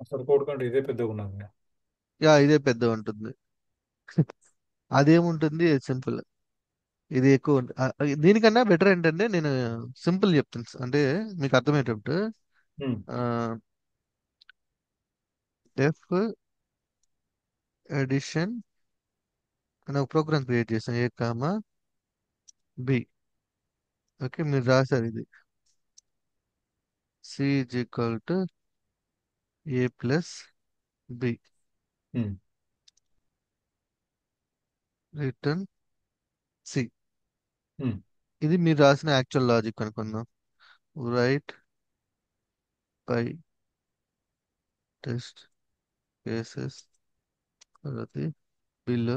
అసలు కోడ్ కంటే ఇదే పెద్దగా ఉన్నది. యా, ఇదే పెద్ద ఉంటుంది. అదేముంటుంది సింపుల్. ఇది ఎక్కువ దీనికన్నా బెటర్ ఏంటంటే నేను సింపుల్ చెప్తాను అంటే మీకు అర్థమయ్యేటట్టు. ఉమ్. డెఫ్ ఎడిషన్ అని ఒక ప్రోగ్రామ్ క్రియేట్ చేశాను, ఏ కామా బి. ఓకే, మీరు రాశారు ఇది C is equal to A plus B, um. Return C. Um. ఇది మీరు రాసిన యాక్చువల్ లాజిక్ అనుకుందాం. రైట్ పై టెస్ట్ కేసెస్ అది బిల్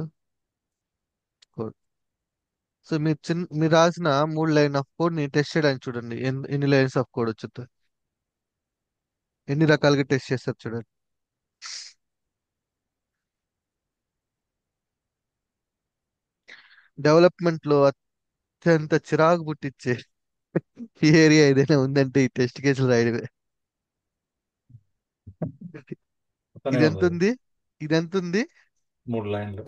కోడ్. సో మీరు రాసిన 3 లైన్ ఆఫ్ కోడ్ ని టెస్ట్ చేయడానికి చూడండి, ఎన్ని లైన్స్ ఆఫ్ కోడ్ వచ్చిందో, ఎన్ని రకాలుగా టెస్ట్ చేస్తారు చూడండి. డెవలప్మెంట్ లో అత్యంత చిరాకు పుట్టించే ఏరియా ఏదైనా ఉందంటే ఈ టెస్ట్ కేసులు రాయడమే. అతనే ఇది ఎంత ఉంది అది. ఉంది? ఇది ఎంత ఉంది? 3 లైన్లు.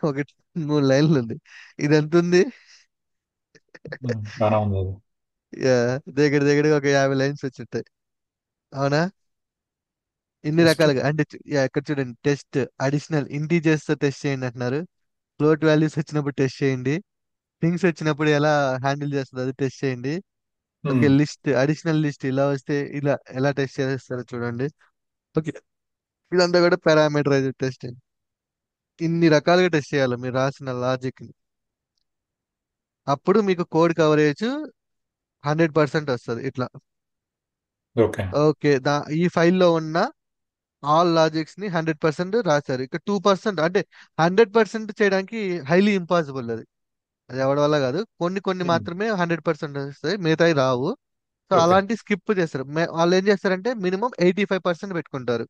ఒకటి 3 లైన్లు ఉంది. ఇది ఎంత ఉంది? బాగా ఉంది అది. యా, దగ్గర దగ్గరగా ఒక 50 లైన్స్ వచ్చింటాయి. అవునా? ఇన్ని ఫస్ట్. రకాలుగా అంటే ఇక్కడ చూడండి, టెస్ట్ అడిషనల్ ఇంటీజర్స్ తో టెస్ట్ చేయండి అంటున్నారు. ఫ్లోట్ వాల్యూస్ వచ్చినప్పుడు టెస్ట్ చేయండి. థింగ్స్ వచ్చినప్పుడు ఎలా హ్యాండిల్ చేస్తుంది అది టెస్ట్ చేయండి. ఓకే, లిస్ట్ అడిషనల్ లిస్ట్ ఇలా వస్తే ఇలా ఎలా టెస్ట్ చేస్తారో చూడండి. ఓకే, ఇదంతా కూడా పారామీటరైజ్డ్ టెస్టింగ్. ఇన్ని రకాలుగా టెస్ట్ చేయాలి మీరు రాసిన లాజిక్ ని. అప్పుడు మీకు కోడ్ కవరేజ్ 100% వస్తుంది ఇట్లా. ఓకే. ఓకే, ఈ ఫైల్లో ఉన్న ఆల్ లాజిక్స్ ని 100% రాశారు. ఇక 2% అంటే 100% చేయడానికి హైలీ ఇంపాసిబుల్ అది. అది ఎవరి వల్ల కాదు. కొన్ని కొన్ని ఉమ్. మాత్రమే 100% వస్తాయి, మిగతాయి రావు. So okay. అలాంటి స్కిప్ చేస్తారు. వాళ్ళు ఏం చేస్తారంటే మినిమం 85% పెట్టుకుంటారు.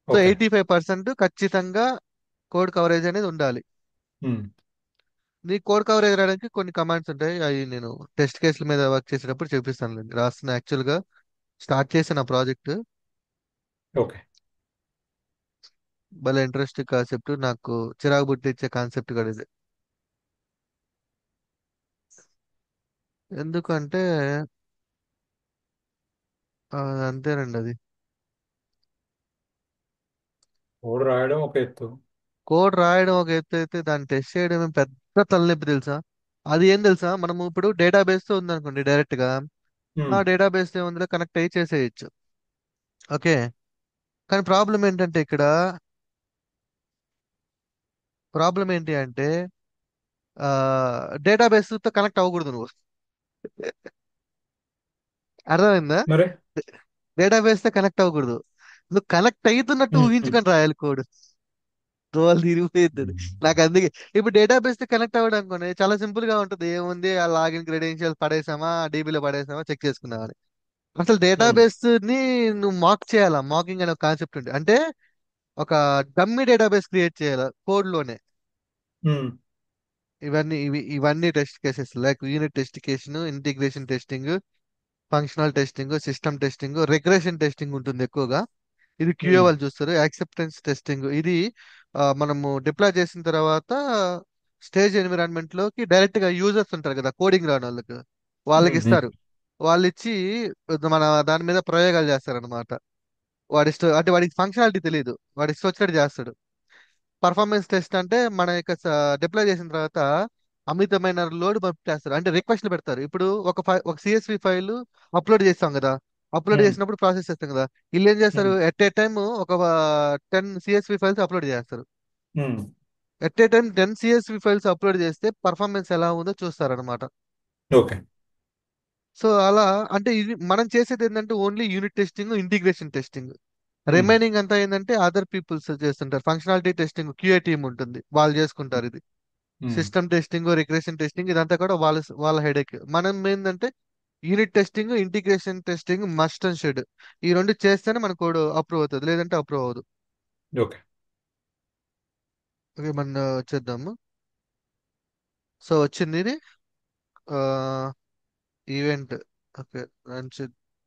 So okay. 85% ఖచ్చితంగా కోడ్ కవరేజ్ అనేది ఉండాలి. ఉమ్. నీ కోడ్ కవరేజ్ రావడానికి కొన్ని కమాండ్స్ ఉంటాయి. అవి నేను టెస్ట్ కేసుల మీద వర్క్ చేసేటప్పుడు చూపిస్తాను. రాస్తున్న యాక్చువల్గా స్టార్ట్ చేసిన ప్రాజెక్ట్ ఓకే. భలే ఇంట్రెస్ట్ కాన్సెప్ట్, నాకు చిరాకు పుట్టించే కాన్సెప్ట్ కూడా ఇది. ఎందుకంటే అంతేనండి అది. కోడ్ రాయడం ఒక ఎత్తు. కోడ్ రాయడం ఒక ఎత్తు అయితే దాన్ని టెస్ట్ చేయడం ఏం పెద్ద తలనొప్పి తెలుసా. అది ఏం తెలుసా, మనము ఇప్పుడు డేటాబేస్ తో ఉందనుకోండి డైరెక్ట్ గా, ఆ ఉమ్. డేటాబేస్ ఏముందో కనెక్ట్ అయ్యి చేసేయచ్చు. ఓకే. కానీ ప్రాబ్లం ఏంటి అంటే డేటాబేస్ తో కనెక్ట్ అవ్వకూడదు నువ్వు. అర్థమైందా? మరి. డేటాబేస్ తో కనెక్ట్ అవ్వకూడదు. నువ్వు కనెక్ట్ అవుతున్నట్టు ఉమ్. ఊహించుకొని రాయాలి కోడ్. దోవలు తిరిగిపోయింది అది. నాకు అందుకే ఇప్పుడు డేటాబేస్ తో కనెక్ట్ అవ్వడం అనుకోండి చాలా సింపుల్ గా ఉంటుంది. ఏముంది, ఆ లాగిన్ క్రెడెన్షియల్స్ పడేసామా, డీబీలో పడేసామా, చెక్ చేసుకున్నామని. అసలు ఉమ్. డేటాబేస్ ని నువ్వు మాక్ చేయాలా. మాకింగ్ అనే కాన్సెప్ట్ ఉంది. అంటే ఒక డమ్మీ డేటాబేస్ క్రియేట్ చేయాలి కోడ్ లోనే. ఉమ్. ఇవన్నీ test cases like unit testing, integration testing, functional testing, system testing, regression testing ఉంటుంది ఎక్కువగా. ఇది క్యూఏ ఉమ్. వాళ్ళు చూస్తారు. యాక్సెప్టెన్స్ టెస్టింగ్ ఇది మనము డిప్లాయ్ చేసిన తర్వాత స్టేజ్ ఎన్విరాన్మెంట్ లోకి డైరెక్ట్ గా యూజర్స్ ఉంటారు కదా, కోడింగ్ రాని వాళ్ళకి, వాళ్ళకి ఉమ్. ఇస్తారు. వాళ్ళు ఇచ్చి మన దాని మీద ప్రయోగాలు చేస్తారనమాట. అంటే వాడికి ఫంక్షనాలిటీ తెలియదు, వాడి ఇష్టం వచ్చినట్టు చేస్తాడు. పర్ఫార్మెన్స్ టెస్ట్ అంటే మన యొక్క డిప్లాయ్ చేసిన తర్వాత అమితమైన లోడ్ పంపిస్తారు, అంటే రిక్వెస్ట్లు పెడతారు. ఇప్పుడు ఒక సిఎస్వి ఫైల్ అప్లోడ్ చేస్తాం కదా, అప్లోడ్ ఉమ్. చేసినప్పుడు ప్రాసెస్ చేస్తాం కదా. వీళ్ళు ఏం చేస్తారు, ఉమ్. ఎట్ ఏ టైమ్ ఒక 10 సిఎస్వి ఫైల్స్ అప్లోడ్ చేస్తారు. Um. At a time 10 CSV files upload చేస్తే పర్ఫార్మెన్స్ ఎలా ఉందో చూస్తారనమాట. ఓకే. సో అలా, అంటే ఇది మనం చేసేది ఏంటంటే only unit testing, integration testing. Um. Remaining అంతా ఏంటంటే అదర్ పీపుల్స్ చేస్తుంటారు. ఫంక్షనాలిటీ టెస్టింగ్ క్యూఏ టీమ్ ఉంటుంది, వాళ్ళు చేసుకుంటారు ఇది. Um. System testing, regression testing ఇదంతా కూడా వాళ్ళ హెడేక్. మనం ఏంటంటే యూనిట్ టెస్టింగ్, ఇంటిగ్రేషన్ టెస్టింగ్ మస్ట్ అండ్ షుడ్. ఈ రెండు చేస్తేనే మన కోడ్ అప్రూవ్ అవుతుంది, లేదంటే అప్రూవ్ అవ్వదు. ఓకే. ఓకే, మన వచ్చేద్దాము. సో వచ్చింది ఇది ఈవెంట్. Okay, runs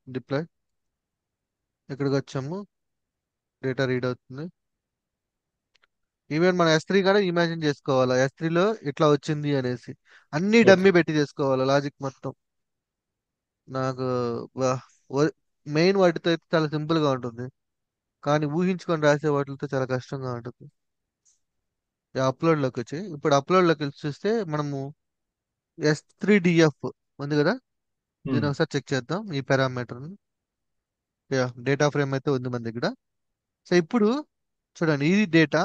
deploy. ఇక్కడికి వచ్చాము, డేటా రీడ్ అవుతుంది. ఈవెన్ మన ఎస్3 కూడా ఇమాజిన్ చేసుకోవాలా, ఎస్3 లో ఇట్లా వచ్చింది అనేసి. అన్ని ఓకే. డమ్మీ పెట్టి చేసుకోవాలి లాజిక్ మొత్తం. నాకు మెయిన్ వాటితో అయితే చాలా సింపుల్ గా ఉంటుంది, కానీ ఊహించుకొని రాసే వాటితో చాలా కష్టంగా ఉంటుంది. అప్లోడ్ లోకి వచ్చి, ఇప్పుడు అప్లోడ్ లోకి వెళ్ళి చూస్తే మనము S3DF ఉంది కదా. ఉమ్. దీన్ని ఒకసారి చెక్ చేద్దాం ఈ పారామీటర్. డేటా ఫ్రేమ్ అయితే ఉంది మన దగ్గర. సో ఇప్పుడు చూడండి, ఇది డేటా.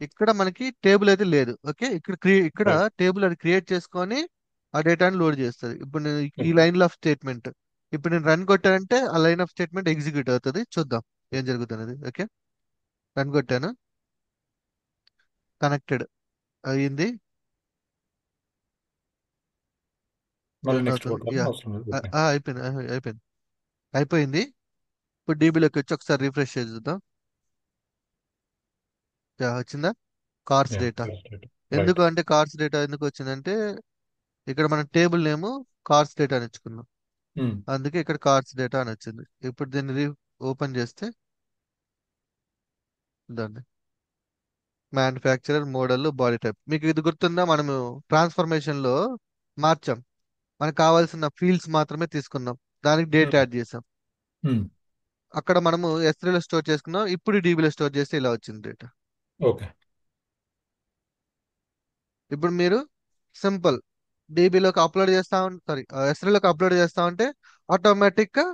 ఇక్కడ మనకి టేబుల్ అయితే లేదు. ఓకే, ఇక్కడ రైట్. టేబుల్ అది క్రియేట్ చేసుకొని ఆ డేటాని లోడ్ చేస్తుంది. ఇప్పుడు నేను ఈ ఓకే. లైన్ ఆఫ్ స్టేట్మెంట్, ఇప్పుడు నేను రన్ కొట్టానంటే ఆ లైన్ ఆఫ్ స్టేట్మెంట్ ఎగ్జిక్యూట్ అవుతుంది. చూద్దాం ఏం జరుగుతున్నది. ఓకే, రన్ కొట్టాను, కనెక్టెడ్ అయ్యింది, మళ్ళీ రన్ నెక్స్ట్ అవుతుంది. కొట్టాలి యా, అవసరం లేదు. ఓకే. అయిపోయింది, అయిపోయింది, అయిపోయింది. ఇప్పుడు డీబీలోకి వచ్చి ఒకసారి రిఫ్రెష్ చేసి చూద్దాం. యా, వచ్చిందా కార్స్ యా. డేటా. రైట్. ఎందుకు అంటే కార్స్ డేటా ఎందుకు వచ్చిందంటే ఇక్కడ మన టేబుల్ నేమ్ కార్స్ డేటా అని ఇచ్చుకున్నాం, ఉమ్. అందుకే ఇక్కడ కార్స్ డేటా అని వచ్చింది. ఇప్పుడు దీన్ని ఓపెన్ చేస్తే దాన్ని మ్యానుఫ్యాక్చరర్, మోడల్, బాడీ టైప్. మీకు ఇది గుర్తుందా, మనము ట్రాన్స్ఫర్మేషన్ లో మార్చాం. మనకు కావాల్సిన ఫీల్డ్స్ మాత్రమే తీసుకున్నాం, దానికి డేట్ ఉమ్. యాడ్ చేసాం. ఉమ్. అక్కడ మనము S3లో స్టోర్ చేసుకున్నాం, ఇప్పుడు డీబీలో స్టోర్ చేస్తే ఇలా వచ్చింది డేటా. ఓకే. ఇప్పుడు మీరు సింపుల్ డీబీలోకి అప్లోడ్ చేస్తా సారీ S3లోకి అప్లోడ్ చేస్తా ఉంటే ఆటోమేటిక్ గా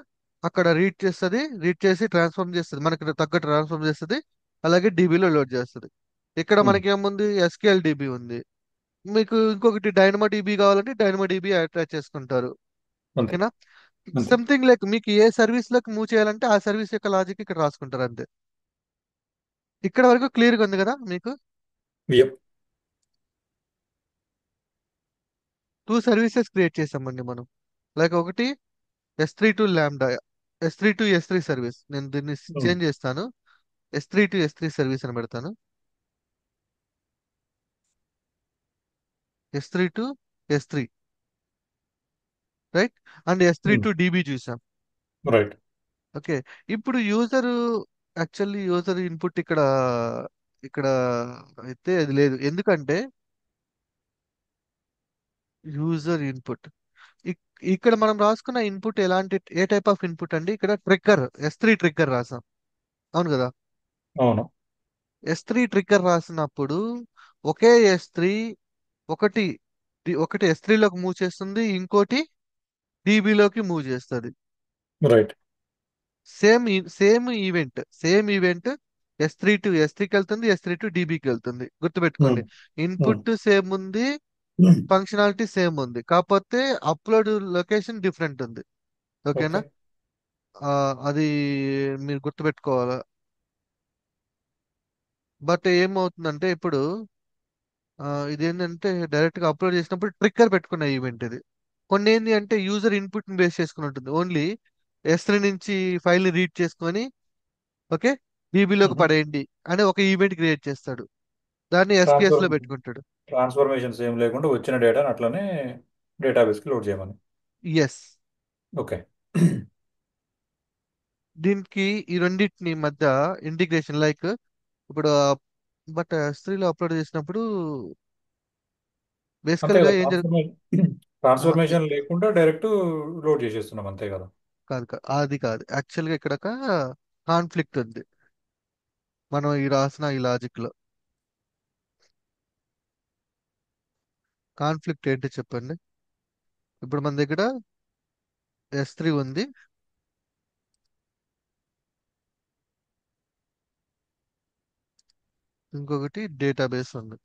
అక్కడ రీడ్ చేస్తుంది, రీడ్ చేసి ట్రాన్స్ఫార్మ్ చేస్తుంది, మనకి తగ్గట్టు ట్రాన్స్ఫార్మ్ చేస్తుంది. అలాగే డీబీలో లోడ్ చేస్తుంది. ఇక్కడ ఉమ్, మనకి ఏముంది, ఎస్క్యూఎల్ డిబి ఉంది. మీకు ఇంకొకటి డైనమో డిబి కావాలంటే డైనమో డిబి అటాచ్ చేసుకుంటారు. అంతే ఓకేనా? అంతే. సంథింగ్ లైక్ మీకు ఏ సర్వీస్ లోకి మూవ్ చేయాలంటే ఆ సర్వీస్ యొక్క లాజిక్ ఇక్కడ రాసుకుంటారు అంతే. ఇక్కడ వరకు క్లియర్ గా ఉంది కదా మీకు? యప్. టూ సర్వీసెస్ క్రియేట్ చేసామండి మనం. లైక్ ఒకటి S3 to Lambda, S3 to S3 service. నేను దీన్ని ఉమ్, చేంజ్ చేస్తాను, S3 to S3 సర్వీస్ అని పెడతాను. S3 to S3, right. And S three um, to DB చూసాం. రైట్. ఓకే. ఇప్పుడు యాక్చువల్లీ యూజర్ ఇన్పుట్ ఇక్కడ ఇక్కడ అయితే అది లేదు. ఎందుకంటే యూజర్ ఇన్పుట్ ఇక్కడ మనం రాసుకున్న ఇన్పుట్ ఎలాంటి, ఏ టైప్ ఆఫ్ ఇన్పుట్ అండి? ఇక్కడ ట్రిగ్గర్, S3 ట్రిగ్గర్ రాసాం. అవును కదా? అవును. S3 ట్రిగ్గర్ రాసినప్పుడు ఒకే S3 ఒకటి ఒకటి S3లోకి మూవ్ చేస్తుంది, ఇంకోటి DB లోకి మూవ్ చేస్తుంది. Right. Same event S3 to S3కి వెళ్తుంది, S3 to DBకి వెళ్తుంది. గుర్తుపెట్టుకోండి, ఉమ్, ఉమ్, ఇన్పుట్ సేమ్ ఉంది, ఉమ్, ఫంక్షనాలిటీ సేమ్ ఉంది, కాకపోతే అప్లోడ్ లొకేషన్ డిఫరెంట్ ఉంది. ఓకేనా? ఓకే. అది మీరు గుర్తుపెట్టుకోవాలా. బట్ ఏమవుతుందంటే ఇప్పుడు ఇదేంటంటే డైరెక్ట్ గా అప్లోడ్ చేసినప్పుడు ట్రిక్కర్ పెట్టుకున్న ఈవెంట్ ఇది. కొన్ని ఏంటి అంటే యూజర్ ఇన్పుట్ ని బేస్ చేసుకుని ఉంటుంది. ఓన్లీ S3 నుంచి ఫైల్ ని రీడ్ చేసుకొని, ఓకే, DB లోకి పడేయండి అని ఒక ఈవెంట్ క్రియేట్ చేస్తాడు. దాన్ని SQS ట్రాన్స్ఫర్ లో పెట్టుకుంటాడు. ట్రాన్స్ఫర్మేషన్స్ ఏం లేకుండా వచ్చిన డేటాని అట్లనే డేటాబేస్కి లోడ్ చేయమని. ఎస్. ఓకే. దీనికి ఈ రెండింటిని మధ్య ఇంటిగ్రేషన్ లైక్ ఇప్పుడు బట్ S3లో అప్లోడ్ చేసినప్పుడు అంతే బేసికల్ గా కదా, ఏం జరుగు ట్రాన్స్ఫర్మేషన్ లేకుండా డైరెక్ట్ లోడ్ చేసేస్తున్నాం అంతే కదా. కాదు కాదు, అది కాదు. యాక్చువల్ గా ఇక్కడ ఒక కాన్ఫ్లిక్ట్ ఉంది మనం ఈ రాసిన ఈ లాజిక్ లో. కాన్ఫ్లిక్ట్ ఏంటి చెప్పండి? ఇప్పుడు మన దగ్గర S3 ఉంది, ఇంకొకటి డేటాబేస్ ఉంది.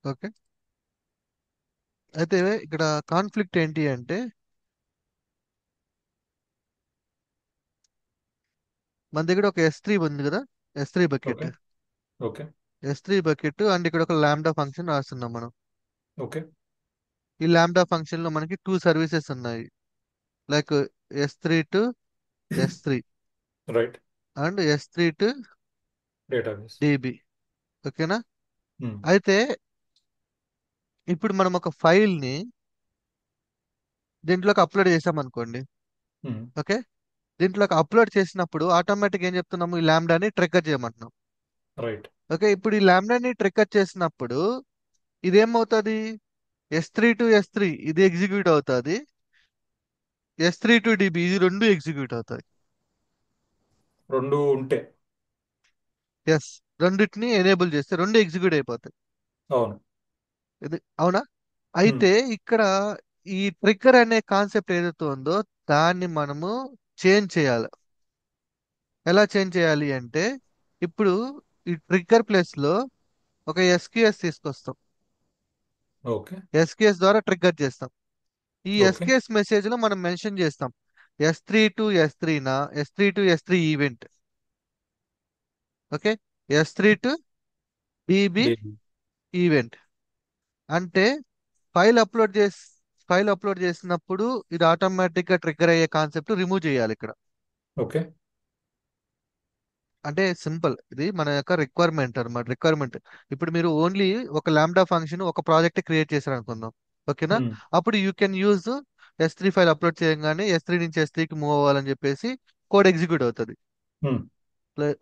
ఓకే. అయితే ఇక్కడ కాన్ఫ్లిక్ట్ ఏంటి అంటే మన దగ్గర ఒక S3 ఉంది కదా, S three okay. Bucket okay. S3 bucket and ఇక్కడ ఒక లాంబ్డా ఫంక్షన్ రాస్తున్నాం మనం. ఓకే. ఈ లాంబ్డా ఫంక్షన్ లో మనకి టూ సర్వీసెస్ ఉన్నాయి, like S3 to S3 right. And S3 to database. DB. ఓకేనా? అయితే ఇప్పుడు మనం ఒక ఫైల్ ని దీంట్లోకి అప్లోడ్ చేసాం అనుకోండి. ఓకే. దీంట్లోకి అప్లోడ్ చేసినప్పుడు ఆటోమేటిక్ ఏం చెప్తున్నాము, ఈ లాంబ్డాని ట్రిగ్గర్ చేయమంటున్నాం. రైట్. ఓకే. ఇప్పుడు ఈ లాంబ్డాని ట్రిగ్గర్ చేసినప్పుడు ఇదేమవుతుంది, S3 to S3 ఇది ఎగ్జిక్యూట్ అవుతుంది, S3 to DB ఇది రెండు ఎగ్జిక్యూట్ అవుతాయి. రెండు ఉంటే. ఎస్. రెండింటిని ఎనేబుల్ చేస్తే రెండు ఎగ్జిక్యూట్ అయిపోతాయి. అవును. ఇది అవునా? ఉమ్, అయితే ఇక్కడ ఈ ట్రిగ్గర్ అనే కాన్సెప్ట్ ఏదైతే ఉందో దాన్ని మనము చేంజ్ చేయాలి. ఎలా చేంజ్ చేయాలి అంటే ఇప్పుడు ఈ ట్రిగ్గర్ ప్లేస్ లో ఒక SQS తీసుకొస్తాం. ఓకే. SQS ద్వారా ట్రిగ్గర్ చేస్తాం. ఈ ఓకే. SQS మెసేజ్ లో మనం మెన్షన్ చేస్తాం S3 to S3 event. Okay. S3 to DB DB. Event అంటే ఫైల్ అప్లోడ్ చేసి ఫైల్ అప్లోడ్ చేసినప్పుడు ఇది ఆటోమేటిక్ గా ట్రిగ్గర్ అయ్యే కాన్సెప్ట్ రిమూవ్ చేయాలి ఇక్కడ. ఓకే. అంటే సింపుల్, ఇది మన యొక్క రిక్వైర్మెంట్ అన్నమాట. రిక్వైర్మెంట్ ఇప్పుడు మీరు ఓన్లీ ఒక లాంబ్డా ఫంక్షన్ ఒక ప్రాజెక్ట్ క్రియేట్ చేశారు అనుకుందాం. ఓకేనా? ఉమ్, అప్పుడు you can use S3 file upload చేయగానే S3 నుంచి S3కి మూవ్ అవ్వాలని చెప్పేసి కోడ్ ఎగ్జిక్యూట్ అవుతుంది. ఉమ్,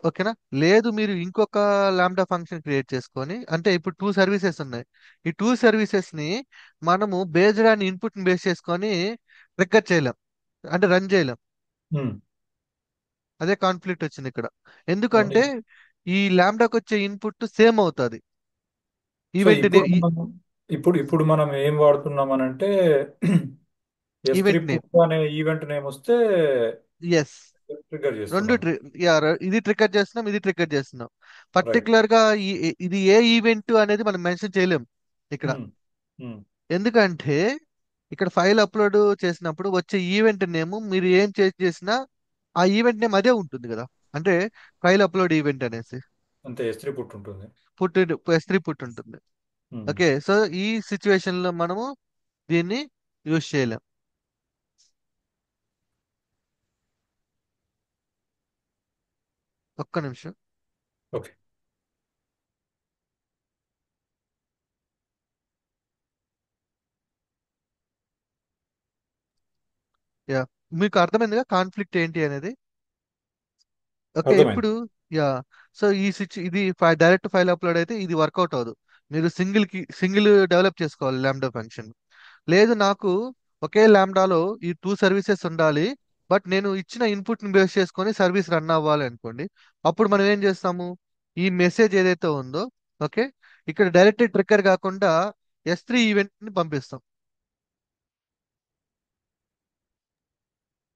ఓకేనా? లేదు మీరు ఇంకొక లాంబ్డా ఫంక్షన్ క్రియేట్ చేసుకొని, అంటే ఇప్పుడు టూ సర్వీసెస్ ఉన్నాయి, ఈ టూ సర్వీసెస్ ని మనము బేస్డ్ ఆన్ ఇన్పుట్ ని బేస్ చేసుకొని ట్రిగ్గర్ చేయలేం, అంటే రన్ చేయలేం. ఉమ్. అదే కాన్ఫ్లిక్ట్ వచ్చింది ఇక్కడ. అవును. ఎందుకంటే ఈ లాంబ్డాకి వచ్చే ఇన్పుట్ సేమ్ అవుతుంది సో ఈవెంట్ ఇప్పుడు మనం ఏం వాడుతున్నాం అంటే S three event name. Put అనే ఈవెంట్ నేమ్ వస్తే ఎస్. ట్రిగ్గర్ రెండు చేస్తున్నాం. ఇది ట్రిగ్గర్ చేస్తున్నాం, ఇది ట్రిగ్గర్ చేస్తున్నాం. రైట్. పర్టికులర్ గా ఇది ఏ ఈవెంట్ అనేది మనం మెన్షన్ చేయలేం ఇక్కడ. ఉమ్, ఉమ్, ఎందుకంటే ఇక్కడ ఫైల్ అప్లోడ్ చేసినప్పుడు వచ్చే ఈవెంట్ నేమ్ మీరు ఏం చేసినా ఆ ఈవెంట్ నేమ్ అదే ఉంటుంది కదా. అంటే ఫైల్ అప్లోడ్ ఈవెంట్ అనేసి అంతే ఎస్త్రీ పుట్ ఉంటుంది. పుట్ S3 పుట్ ఉంటుంది. ఉమ్, ఓకే, సో ఈ సిచ్యువేషన్ లో మనము దీన్ని యూజ్ చేయలేం. ఒక్క నిమిషం. ఓకే. యా, మీకు అర్థమైందిగా కాన్ఫ్లిక్ట్ ఏంటి అనేది. ఓకే, అర్థమైంది. ఇప్పుడు యా, సో ఇది డైరెక్ట్ ఫైల్ అప్లోడ్ అయితే ఇది వర్కౌట్ అవ్వదు. మీరు సింగిల్ డెవలప్ చేసుకోవాలి లాంబ్డా ఫంక్షన్. లేదు నాకు ఒకే లాంబ్డాలో ఈ 2 సర్వీసెస్ ఉండాలి, బట్ నేను ఇచ్చిన ఇన్పుట్ ని బేస్ చేసుకొని సర్వీస్ రన్ అవ్వాలి అనుకోండి. అప్పుడు మనం ఏం చేస్తాము, ఈ మెసేజ్ ఏదైతే ఉందో, ఓకే, ఇక్కడ డైరెక్ట్ ట్రిగ్గర్ కాకుండా S3 ఈవెంట్ ని పంపిస్తాం.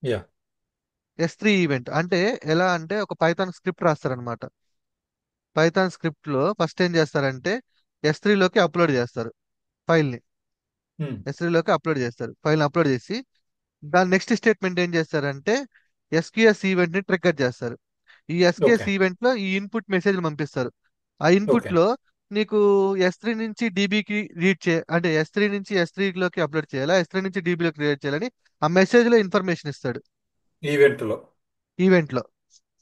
యా. S3 ఈవెంట్ అంటే ఎలా అంటే ఒక పైథాన్ స్క్రిప్ట్ రాస్తారనమాట. పైథాన్ స్క్రిప్ట్ లో ఫస్ట్ ఏం చేస్తారంటే S3 లోకి అప్లోడ్ చేస్తారు ఫైల్ ని. ఉమ్, S3 లోకి అప్లోడ్ చేస్తారు, ఫైల్ అప్లోడ్ చేసి దాని నెక్స్ట్ స్టేట్మెంట్ ఏం చేస్తారంటే SQS ఈవెంట్ ని ట్రిగ్గర్ చేస్తారు. ఈ ఓకే. ఎస్కేఎస్ ఈవెంట్ లో ఈ ఇన్పుట్ మెసేజ్ పంపిస్తారు. ఆ ఇన్పుట్ ఓకే. లో నీకు S3 నుంచి డీబీకి అంటే S3 నుంచి S3 లోకి అప్లోడ్ చేయాలా, S3 నుంచి డీబీలోకి రీడ్ చేయాలని ఆ మెసేజ్ లో ఇన్ఫర్మేషన్ ఇస్తాడు ఈవెంట్ లో. ఈవెంట్ లో.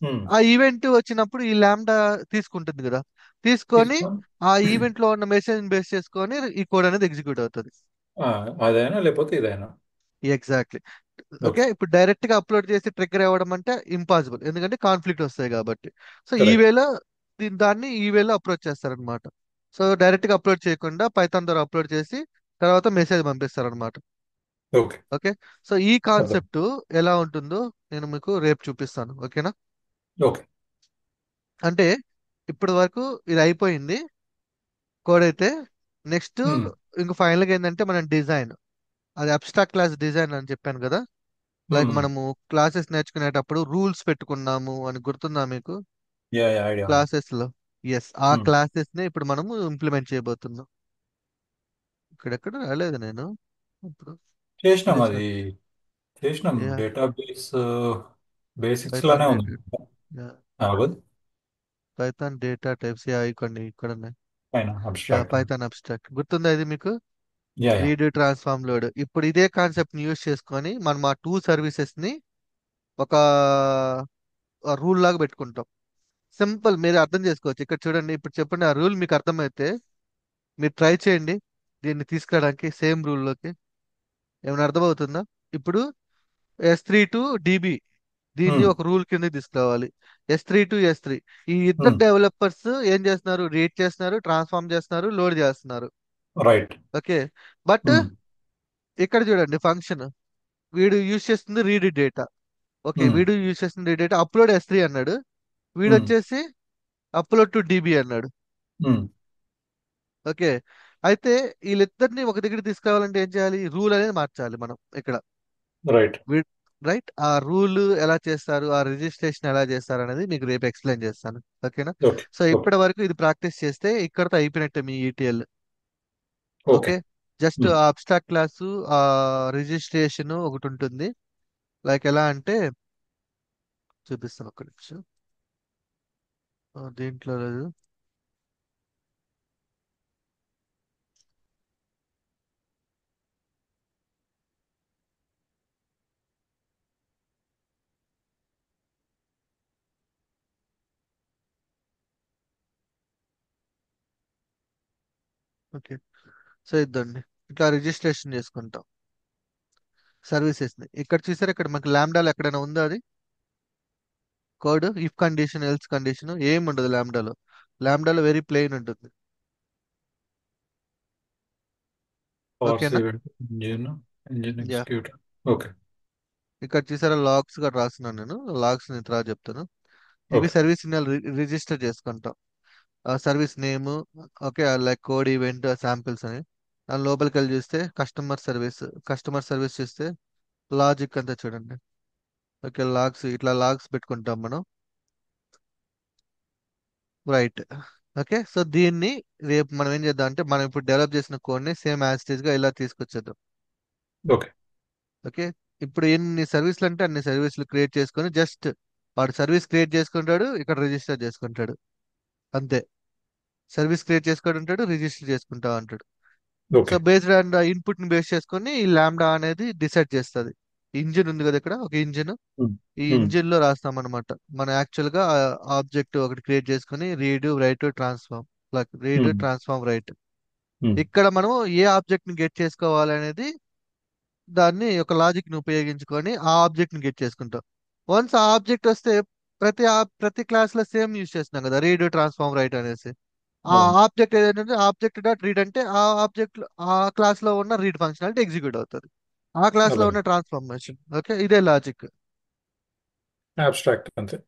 ఉమ్, ఆ ఈవెంట్ వచ్చినప్పుడు ఈ ల్యాండా తీసుకుంటుంది కదా, తీసుకొని తీసుకొని ఆ ఈవెంట్ లో ఉన్న మెసేజ్ బేస్ చేసుకొని ఈ కోడ్ అనేది ఎగ్జిక్యూట్ అవుతుంది. ఆ, అదైనా లేకపోతే ఇదైనా. ఎగ్జాక్ట్లీ. Okay, okay. ఇప్పుడు డైరెక్ట్ గా అప్లోడ్ చేసి ట్రిగ్గర్ అవ్వడం అంటే ఇంపాసిబుల్, ఎందుకంటే కాన్ఫ్లిక్ట్ వస్తాయి కాబట్టి. సో ఈ కరెక్ట్. వేలో దాన్ని ఈ వేలో అప్రోచ్ చేస్తారనమాట. సో డైరెక్ట్ గా అప్లోడ్ చేయకుండా పైథాన్ ద్వారా అప్లోడ్ చేసి తర్వాత మెసేజ్ పంపిస్తారనమాట. ఓకే. ఓకే, సో ఈ అర్థం. కాన్సెప్ట్ ఎలా ఉంటుందో నేను మీకు రేపు చూపిస్తాను. ఓకేనా. ఓకే. అంటే ఇప్పటి వరకు ఇది అయిపోయింది కోడ్ అయితే. నెక్స్ట్ ఉమ్, ఇంక ఫైనల్ గా ఏంటంటే మనం డిజైన్, అది అబ్స్ట్రాక్ట్ క్లాస్ డిజైన్ అని చెప్పాను కదా. లైక్ ఉమ్, మనము క్లాసెస్ నేర్చుకునేటప్పుడు రూల్స్ పెట్టుకున్నాము అని గుర్తుందా మీకు యా, యా, ఐడియా ఉంది. క్లాసెస్ లో. ఎస్, ఆ ఉమ్, క్లాసెస్ ని ఇప్పుడు మనము ఇంప్లిమెంట్ చేయబోతున్నాం. ఇక్కడెక్కడ రాలేదు నేను ఇప్పుడు. చేసినాం ఇది అది. చేసినాం యా, డేటాబేస్ బేసిక్స్ పైథాన్ లోనే ఉంది. డేటా, యా, అవదు. పైథాన్ డేటా టైప్స్, యా ఇక్కడ ఉన్నాయి. పైన యా, అబ్స్ట్రాక్ట్. పైథాన్ అబ్స్ట్రాక్ట్ గుర్తుందా ఇది మీకు. Yeah, yeah. Read transform load. ఇప్పుడు ఇదే కాన్సెప్ట్ ని యూజ్ చేసుకొని మనం ఆ 2 సర్వీసెస్ ని ఒక రూల్ లాగా పెట్టుకుంటాం. సింపుల్, మీరు అర్థం చేసుకోవచ్చు. ఇక్కడ చూడండి, ఇప్పుడు చెప్పండి ఆ రూల్ మీకు అర్థమైతే మీరు ట్రై చేయండి దీన్ని తీసుకురావడానికి సేమ్ రూల్లోకి. ఏమైనా అర్థమవుతుందా. ఇప్పుడు S3 to DB, దీన్ని ఉమ్, ఒక రూల్ కింద తీసుకురావాలి. S3 to S3, ఈ ఇద్దరు ఉమ్, డెవలపర్స్ ఏం చేస్తున్నారు, రీడ్ చేస్తున్నారు, ట్రాన్స్ఫార్మ్ చేస్తున్నారు, లోడ్ చేస్తున్నారు. రైట్. ఓకే, బట్ ఉమ్, ఇక్కడ చూడండి ఫంక్షన్, వీడు యూజ్ చేస్తుంది రీడ్ డేటా. ఓకే, ఉమ్, వీడు యూజ్ చేస్తుంది రీడ్ డేటా, అప్లోడ్ S3 అన్నాడు, వీడు ఉమ్, వచ్చేసి upload to DB అన్నాడు. ఉమ్, ఓకే, అయితే వీళ్ళిద్దరిని ఒక దగ్గర తీసుకురావాలంటే ఏం చేయాలి, రూల్ అనేది మార్చాలి మనం ఇక్కడ. రైట్. రైట్, ఆ రూల్ ఎలా చేస్తారు, ఆ రిజిస్ట్రేషన్ ఎలా చేస్తారు అనేది మీకు రేపు ఎక్స్ప్లెయిన్ చేస్తాను. ఓకేనా. ఓకే. So okay. ఇప్పటి వరకు ఇది ప్రాక్టీస్ చేస్తే ఇక్కడతో అయిపోయినట్టే మీ ETL. ఓకే. ఓకే, జస్ట్ ఉమ్, ఆ అబ్స్ట్రాక్ట్ క్లాసు, ఆ రిజిస్ట్రేషన్ ఒకటి ఉంటుంది. లైక్ ఎలా అంటే చూపిస్తాను ఒక్క నిమిషం. దీంట్లో లేదు. ఓకే, సో ఇద్దండి, ఇట్లా రిజిస్ట్రేషన్ చేసుకుంటాం సర్వీసెస్ ని. ఇక్కడ చూసారా, ఇక్కడ మనకి ల్యాండాలో ఎక్కడైనా ఉందా అది code, if condition else condition ఏం ఉండదు ల్యాండాలో. ల్యాండాలో వెరీ ప్లెయిన్ ఉంటుంది. పార్స్ ఓకేనా. Event engine, engine yeah, executor. Okay. ఇక్కడ చూసారా లాగ్స్ కూడా రాస్తున్నాను నేను. లాగ్స్ ని తర్వాత చెప్తాను. ఇవి ఓకే. సర్వీస్ రిజిస్టర్ చేసుకుంటాం. ఆ service name, okay, like code event samples అని. దాని లోపలికి వెళ్ళి చూస్తే కస్టమర్ సర్వీస్ చూస్తే లాజిక్ అంతా చూడండి. ఓకే, లాగ్స్ ఇట్లా లాగ్స్ పెట్టుకుంటాం మనం. రైట్. ఓకే, సో దీన్ని రేపు మనం ఏం చేద్దాం అంటే, మనం ఇప్పుడు డెవలప్ చేసిన కోడ్ని సేమ్ యాజ్ ఇట్ ఈస్ గా ఇలా తీసుకొచ్చేద్దాం. ఓకే. ఓకే, ఇప్పుడు ఎన్ని సర్వీసులు అంటే అన్ని సర్వీసులు క్రియేట్ చేసుకొని జస్ట్ వాడు సర్వీస్ క్రియేట్ చేసుకుంటాడు, ఇక్కడ రిజిస్టర్ చేసుకుంటాడు, అంతే. సర్వీస్ క్రియేట్ చేసుకుంటాడు, రిజిస్టర్ చేసుకుంటా అంటాడు. So okay. Based on input ని బేస్ చేసుకొని ఈ లాంబ్డా అనేది డిసైడ్ చేస్తుంది. ఇంజిన్ ఉంది కదా ఇక్కడ, ఒక ఇంజిన్. ఉమ్, ఈ ఉమ్, ఇంజిన్ లో రాస్తాం అనమాట. మనం యాక్చువల్ గా ఆబ్జెక్ట్ ఒకటి క్రియేట్ చేసుకొని read, write, transform, like read, um, transform, write. Um. ఇక్కడ మనము ఏ ఆబ్జెక్ట్ ని గెట్ చేసుకోవాలనేది దాన్ని ఒక లాజిక్ ని ఉపయోగించుకొని ఆ ఆబ్జెక్ట్ ని గెట్ చేసుకుంటాం. వన్స్ ఆ ఆబ్జెక్ట్ వస్తే ప్రతి క్లాస్ లో సేమ్ యూజ్ చేస్తున్నాం కదా, రీడ్, ట్రాన్స్ఫార్మ్, రైట్ అనేసి. ఆ అవును. ఆబ్జెక్ట్ ఏదైతే ఆబ్జెక్ట్ డాట్ రీడ్ అంటే ఆ ఆబ్జెక్ట్ ఆ క్లాస్ లో ఉన్న రీడ్ ఫంక్షనాలిటీ ఎగ్జిక్యూట్ అవుతుంది, ఆ క్లాస్ లో అర్థం. ఉన్న ట్రాన్స్ఫార్మేషన్. ఓకే, ఇదే లాజిక్. అబ్స్ట్రాక్ట్ అంతే.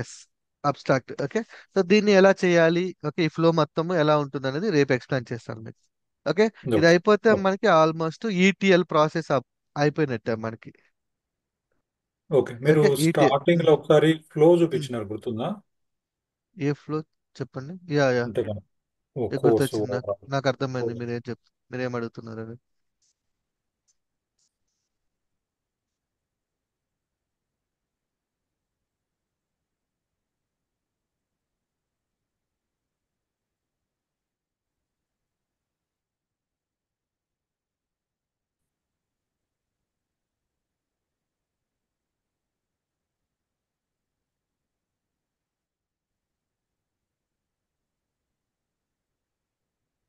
Yes, abstract. ఓకే, సో దీన్ని ఎలా చేయాలి, ఓకే, ఈ ఫ్లో మొత్తం ఎలా ఉంటుంది అనేది రేపు ఎక్స్ప్లెయిన్ చేస్తాను మీకు. ఓకే, ఇది ఓకే. అయిపోతే ఓకే. మనకి ఆల్మోస్ట్ ఈటీఎల్ ప్రాసెస్ అయిపోయినట్టే మనకి. ఓకే. మీరు ఓకే, స్టార్టింగ్ లో ఒకసారి ఫ్లో చూపించినారు, గుర్తుందా? ఏ ఫ్లో చెప్పండి. యా యా, అంటే మనం ఓ ఏ కోర్సు గుర్తొచ్చింది నాకు. నాకు అర్థమైంది మీరేం అడుగుతున్నారని.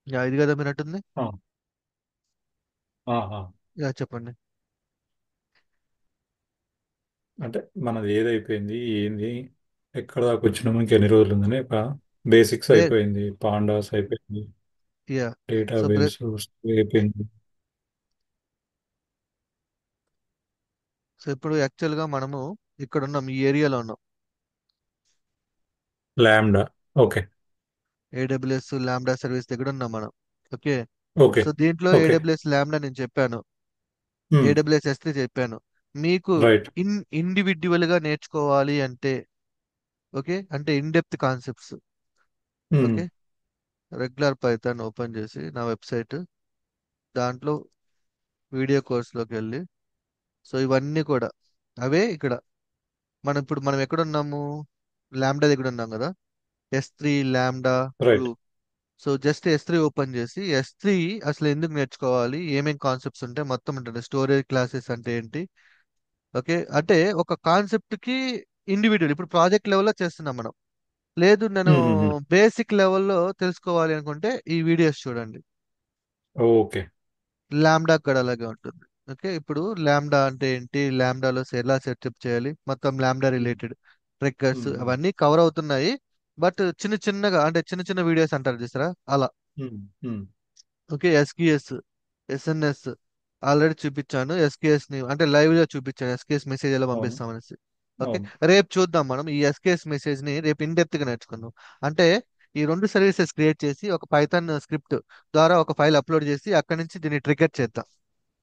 యా, ఇది కదా మీరు అంటుంది. యా, చెప్పండి. అంటే మనది ఏదైపోయింది, ఏంది, ఎక్కడ దాకా వచ్చినాము, ఇంకెన్ని రోజులు ఉందని ఒక బేసిక్స్ లే, అయిపోయింది, పాండాస్ అయిపోయింది, యా. సో డేటాబేస్ అయిపోయింది. ఇప్పుడు యాక్చువల్ గా మనము ఇక్కడ ఉన్నాం, ఈ ఏరియాలో ఉన్నాం. ల్యాండా. ఓకే. ఏడబ్ల్యూఎస్ లాంబ్డా సర్వీస్ దగ్గర ఉన్నాం మనం. Okay, okay. సో దీంట్లో ఓకే. ఏడబ్ల్యూఎస్ లాంబ్డా నేను చెప్పాను, ఏడబ్ల్యూఎస్ ఎస్ చెప్పాను. మీకు రైట్. ఇండివిడ్యువల్ గా నేర్చుకోవాలి అంటే, ఓకే, అంటే in depth concepts. Okay, regular Python open చేసి నా వెబ్సైట్, దాంట్లో వీడియో కోర్స్లోకి వెళ్ళి, సో ఇవన్నీ కూడా అవే ఇక్కడ. మనం ఎక్కడ ఉన్నాము, లాంబ్డా దగ్గర ఉన్నాం కదా, S3 lambda right. Glue. So just S3 open చేసి, S3 అసలు ఎందుకు నేర్చుకోవాలి, ఏమేం కాన్సెప్ట్స్ ఉంటాయి మొత్తం ఉంటుంది, స్టోరేజ్ క్లాసెస్ అంటే ఏంటి. ఓకే, అంటే ఒక కాన్సెప్ట్ కి ఇండివిజువల్ ఇప్పుడు ప్రాజెక్ట్ లెవెల్లో చేస్తున్నాం మనం. లేదు నేను బేసిక్ లెవెల్లో తెలుసుకోవాలి అనుకుంటే ఈ వీడియోస్ చూడండి. ఓకే. లాంబ్డా కూడా అలాగే ఉంటుంది. ఓకే, ఇప్పుడు లాంబ్డా అంటే ఏంటి, లాంబ్డాలో ఎలా సెటప్ చేయాలి, మొత్తం లాంబ్డా రిలేటెడ్ ట్రిగ్గర్స్ అవన్నీ కవర్ అవుతున్నాయి. బట్ చిన్న చిన్నగా అంటే చిన్న చిన్న వీడియోస్ అంటారు చూసారా, అలా. ఓకే, ఎస్క్యూఎస్, ఎస్ఎన్ఎస్ ఆల్రెడీ చూపించాను. ఎస్కేఎస్ ని అంటే లైవ్ గా చూపించాను, ఎస్కేఎస్ మెసేజ్ ఎలా అవును. పంపిస్తామనేసి. ఓకే, అవును. రేపు చూద్దాం మనం ఈ ఎస్కేఎస్ మెసేజ్ ని రేపు ఇన్ డెప్త్ గా నేర్చుకుందాం. అంటే ఈ రెండు సర్వీసెస్ క్రియేట్ చేసి ఒక పైథాన్ స్క్రిప్ట్ ద్వారా ఒక ఫైల్ అప్లోడ్ చేసి అక్కడి నుంచి దీన్ని ట్రిగర్ చేద్దాం.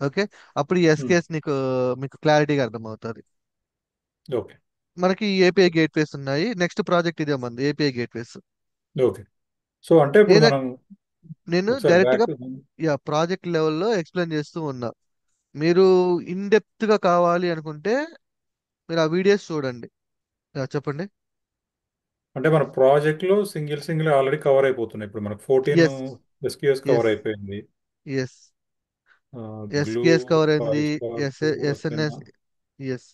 ఓకే, అప్పుడు ఈ ఎస్కేఎస్ మీకు క్లారిటీగా అర్థమవుతుంది. ఓకే. మనకి ఏపీఐ గేట్వేస్ ఉన్నాయి. నెక్స్ట్ ప్రాజెక్ట్ ఇదే మంది ఏపీఐ గేట్వేస్. ఓకే. సో అంటే ఇప్పుడు ఏదైనా మనం నేను ఒకసారి డైరెక్ట్ గా బ్యాక్. ప్రాజెక్ట్ లెవెల్లో ఎక్స్ప్లెయిన్ చేస్తూ ఉన్నా. మీరు ఇన్ డెప్త్ గా కావాలి అనుకుంటే మీరు ఆ వీడియోస్ చూడండి. చెప్పండి. అంటే మన ప్రాజెక్ట్ లో సింగిల్ సింగిల్ ఆల్రెడీ కవర్ అయిపోతున్నాయి. ఇప్పుడు మనకు 14 ఎస్, ఎస్క్యూఎస్ కవర్ ఎస్, అయిపోయింది. ఎస్. గ్లూ, ఎస్కేఎస్ కవర్ అయింది. పాయిస్పార్క్, ఎస్ఎన్ఎస్. ఎస్.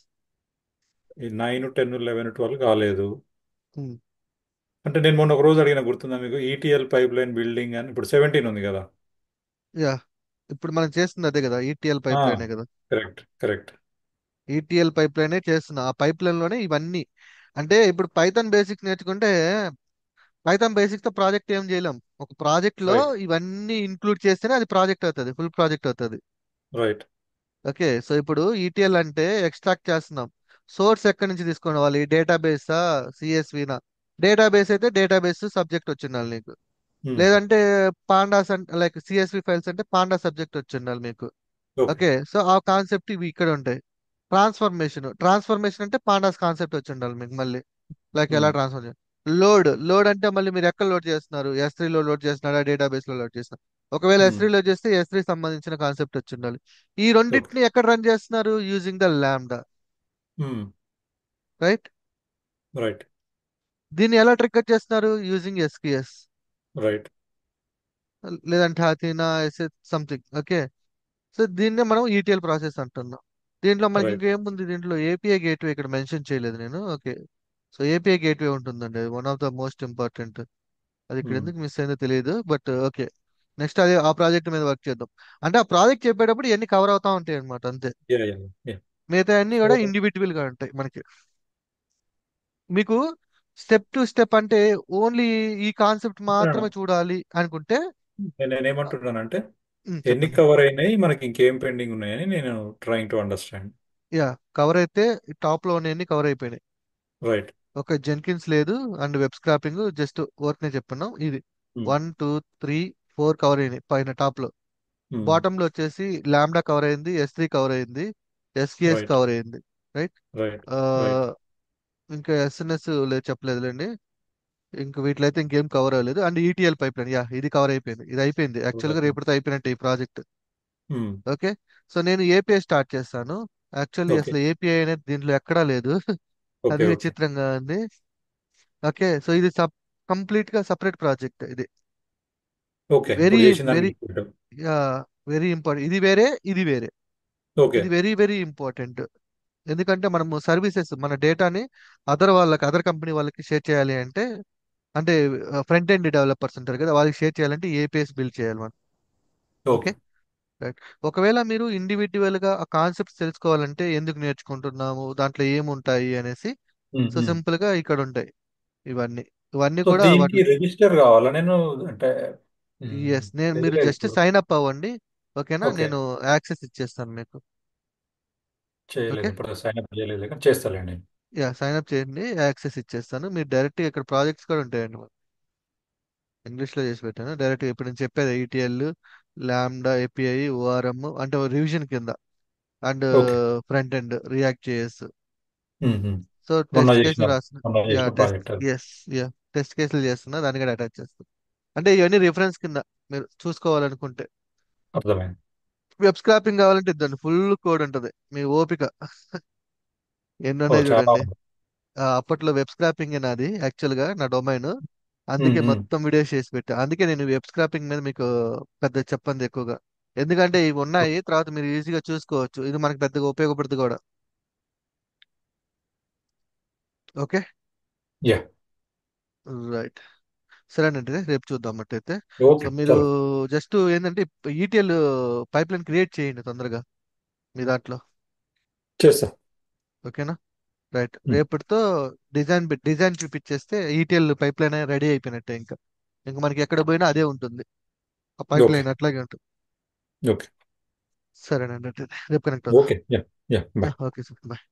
ఈ 9, 10, 11, 12 కాలేదు. అంటే నేను మొన్న ఒక రోజు అడిగిన, గుర్తుందా మీకు? ఈటీఎల్ పైప్ లైన్ బిల్డింగ్ అని. ఇప్పుడు 17 ఉంది కదా. యా, ఇప్పుడు మనం చేస్తుంది అదే కదా, ఈటీఎల్ పైప్ లైనే కదా. కరెక్ట్. కరెక్ట్. ఈటీఎల్ పైప్ లైనే చేస్తున్నా, ఆ పైప్ లైన్ లోనే ఇవన్నీ. అంటే ఇప్పుడు పైథాన్ బేసిక్స్ నేర్చుకుంటే పైథాన్ బేసిక్స్ తో ప్రాజెక్ట్ ఏం చేయలేం. ఒక ప్రాజెక్ట్ లో రైట్. ఇవన్నీ ఇంక్లూడ్ చేస్తేనే అది ప్రాజెక్ట్ అవుతుంది, ఫుల్ ప్రాజెక్ట్ అవుతుంది. రైట్. ఓకే, సో ఇప్పుడు ఈటీఎల్ అంటే ఎక్స్ట్రాక్ట్ చేస్తున్నాం. సోర్స్ ఎక్కడి నుంచి తీసుకోవాలి, డేటాబేసా, సిఎస్వినా. డేటాబేస్ అయితే డేటాబేస్ సబ్జెక్ట్ వచ్చిండాలి నీకు. లేదంటే పాండాస్ అంటే లైక్ సిఎస్వి ఫైల్స్ అంటే పాండా సబ్జెక్ట్ వచ్చిండాలి మీకు. ఓకే. ఓకే, సో ఆ కాన్సెప్ట్ ఇవి ఇక్కడ ఉంటాయి. ట్రాన్స్ఫర్మేషన్ అంటే పాండాస్ కాన్సెప్ట్ వచ్చి ఉండాలి మీకు మళ్ళీ. లైక్ ఎలా ఉమ్, ట్రాన్స్ఫర్ చేయాలి. లోడ్ అంటే మళ్ళీ మీరు ఎక్కడ లోడ్ చేస్తున్నారు, S3 లో లోడ్ చేస్తున్నారా, డేటాబేస్ లో లోడ్ చేస్తున్నారు. ఒకవేళ ఉమ్, S3 లో చేస్తే S3 సంబంధించిన కాన్సెప్ట్ వచ్చి ఉండాలి. ఈ ఓకే. రెండింటిని ఎక్కడ రన్ చేస్తున్నారు, యూజింగ్ ద ల్యాండా. ఉమ్, రైట్. రైట్. దీన్ని ఎలా ట్రిగ్గర్ చేస్తున్నారు, యూజింగ్ SQS రైట్. లేదంటే అథీనా సంథింగ్. ఓకే. సో దీన్నే మనం ETL ప్రాసెస్ అంటున్నాం. దీంట్లో మనకి రైట్. ఇంకేముంది, దీంట్లో API గేట్వే ఇక్కడ మెన్షన్ చేయలేదు నేను. ఓకే. సో API గేట్వే ఉంటుందండి, one of the most important. అది ఇక్కడ ఉమ్, ఎందుకు మిస్ అయిందో తెలియదు, బట్ ఓకే. నెక్స్ట్ అదే ఆ ప్రాజెక్ట్ మీద వర్క్ చేద్దాం. అంటే ఆ ప్రాజెక్ట్ చెప్పేటప్పుడు ఇవన్నీ కవర్ అవుతా ఉంటాయి అనమాట, అంతే. Yeah, yeah, yeah. మిగతా అన్ని సో కూడా ఇండివిజువల్ గా ఉంటాయి మనకి. మీకు స్టెప్ టు స్టెప్ అంటే ఓన్లీ ఈ కాన్సెప్ట్ మాత్రమే చూడాలి అనుకుంటే నేనేమంటున్నానంటే ఎన్ని చెప్పండి. కవర్ అయినాయి, మనకి ఇంకేం పెండింగ్ ఉన్నాయని నేను trying to understand. Yeah, cover అయితే టాప్ లో ఉన్నాయన్ని కవర్ అయిపోయినాయి. రైట్. ఒక జెన్కిన్స్ లేదు, and web scrapping just work నే చెప్పున్నాం. ఇది 1 2 3 4 కవర్ అయినాయి పైన టాప్ లో. బాటమ్ లో వచ్చేసి లాంబ్డా కవర్ అయింది, S3 కవర్ అయింది, SQS రైట్. కవర్ అయింది. రైట్. రైట్. ఆ, రైట్. ఇంకా SNS లేదు, చెప్పలేదులేండి. ఇంకా వీటిలో అయితే ఇంకేం కవర్ అవ్వలేదు. అండ్ ETL పైప్ లైన్, ఇది కవర్ అయిపోయింది. ఇది అయిపోయింది యాక్చువల్ గా, రేపటితో అయిపోయినట్టు ఈ ప్రాజెక్ట్. ఓకే. సో నేను API స్టార్ట్ చేస్తాను. Actually okay. అసలు API అనేది దీంట్లో ఎక్కడా లేదు. ఓకే. అది ఓకే. విచిత్రంగా ఉంది. ఓకే. సో ఇది కంప్లీట్ గా సపరేట్ ప్రాజెక్ట్ ఇది. ఓకే. వెరీ ఇప్పుడు చేసిందాన్ని వెరీ గుర్తుపెట్టాం. Very important. ఇది వేరే, ఇది వేరే. ఓకే. ఇది వెరీ వెరీ ఇంపార్టెంట్. ఎందుకంటే మనము సర్వీసెస్, మన డేటాని అదర్ కంపెనీ వాళ్ళకి షేర్ చేయాలి అంటే, అంటే ఫ్రంట్ ఎండ్ డెవలపర్స్ ఉంటారు కదా, వాళ్ళకి షేర్ చేయాలంటే APIs బిల్డ్ చేయాలి మనం. ఓకే. ఓకే. రైట్. ఒకవేళ మీరు ఇండివిజువల్ గా ఆ కాన్సెప్ట్స్ తెలుసుకోవాలంటే ఎందుకు నేర్చుకుంటున్నాము, దాంట్లో ఏముంటాయి అనేసి, ఉమ్, సో ఉమ్. సింపుల్ గా ఇక్కడ ఉంటాయి ఇవన్నీ. ఇవన్నీ సో కూడా దీనికి వాటి. రిజిస్టర్ కావాలా నేను? అంటే ఎస్, నేను ఇది మీరు లేదు జస్ట్ ఇప్పుడు. సైన్ అప్ అవ్వండి. ఓకేనా, ఓకే. నేను యాక్సెస్ ఇచ్చేస్తాను మీకు. చేయలేదు, ఓకే. ఇప్పుడు సైన్ అప్ చేయలేదు కానీ చేస్తాలేండి. యా, సైన్ అప్ చేయండి, యాక్సెస్ ఇచ్చేస్తాను. మీరు డైరెక్ట్ ఇక్కడ ప్రాజెక్ట్స్ కూడా ఉంటాయండి. ఇంగ్లీష్ లో చేసి పెట్టాను డైరెక్ట్. ఇప్పుడు నేను చెప్పేది ETL, లాంబ్డా API, ORM అంటే రివిజన్ కింద, and okay. Front end react JS. Um, um. So మొన్న టెస్ట్ కేసులు చేసిన రాసిన. మొన్న యా చేసిన టెస్ట్. ప్రాజెక్ట్ అది. ఎస్. యా, టెస్ట్ కేసులు చేస్తున్నా, దాన్ని కూడా అటాచ్ చేస్తాను. అంటే ఇవన్నీ రిఫరెన్స్ కింద మీరు చూసుకోవాలనుకుంటే. అర్థమైంది. వెబ్ స్క్రాపింగ్ కావాలంటే ఇద్దండి, ఫుల్ కోడ్ ఉంటుంది, మీ ఓపిక. ఎన్ని ఓ, ఉన్నాయి చాలా చూడండి. ఉంది. అప్పట్లో వెబ్ స్క్రాపింగ్ నాది యాక్చువల్ గా, నా డొమైన్. ఉమ్, అందుకే ఉమ్. మొత్తం వీడియోస్ చేసి పెట్టా. అందుకే నేను వెబ్ స్క్రాపింగ్ మీద మీకు పెద్ద చెప్పంది ఎక్కువగా. ఎందుకంటే ఇవి ఉన్నాయి, తర్వాత మీరు ఈజీగా చూసుకోవచ్చు. ఇది మనకి పెద్దగా ఉపయోగపడుతుంది కూడా. ఓకే. యా. రైట్. సరేనండి, రేపు చూద్దాం అట్టయితే. సో ఓకే, మీరు చలో. జస్ట్ ఏంటంటే ETL పైప్ లైన్ క్రియేట్ చేయండి తొందరగా మీ దాంట్లో. చేస్తా. ఓకేనా. రైట్. ఉమ్. రేపటితో డిజైన్ చూపించేస్తే ETL పైప్ లైన్ రెడీ అయిపోయినట్టే. ఇంకా ఇంకా మనకి ఎక్కడ పోయినా అదే ఉంటుంది, ఆ పైప్ ఓకే. లైన్ అట్లాగే ఉంటుంది. ఓకే. సరేనండి, అయితే రేపు కనెక్ట్ అవుదాం. Okay. Yeah. Yeah, bye. Okay sir, bye.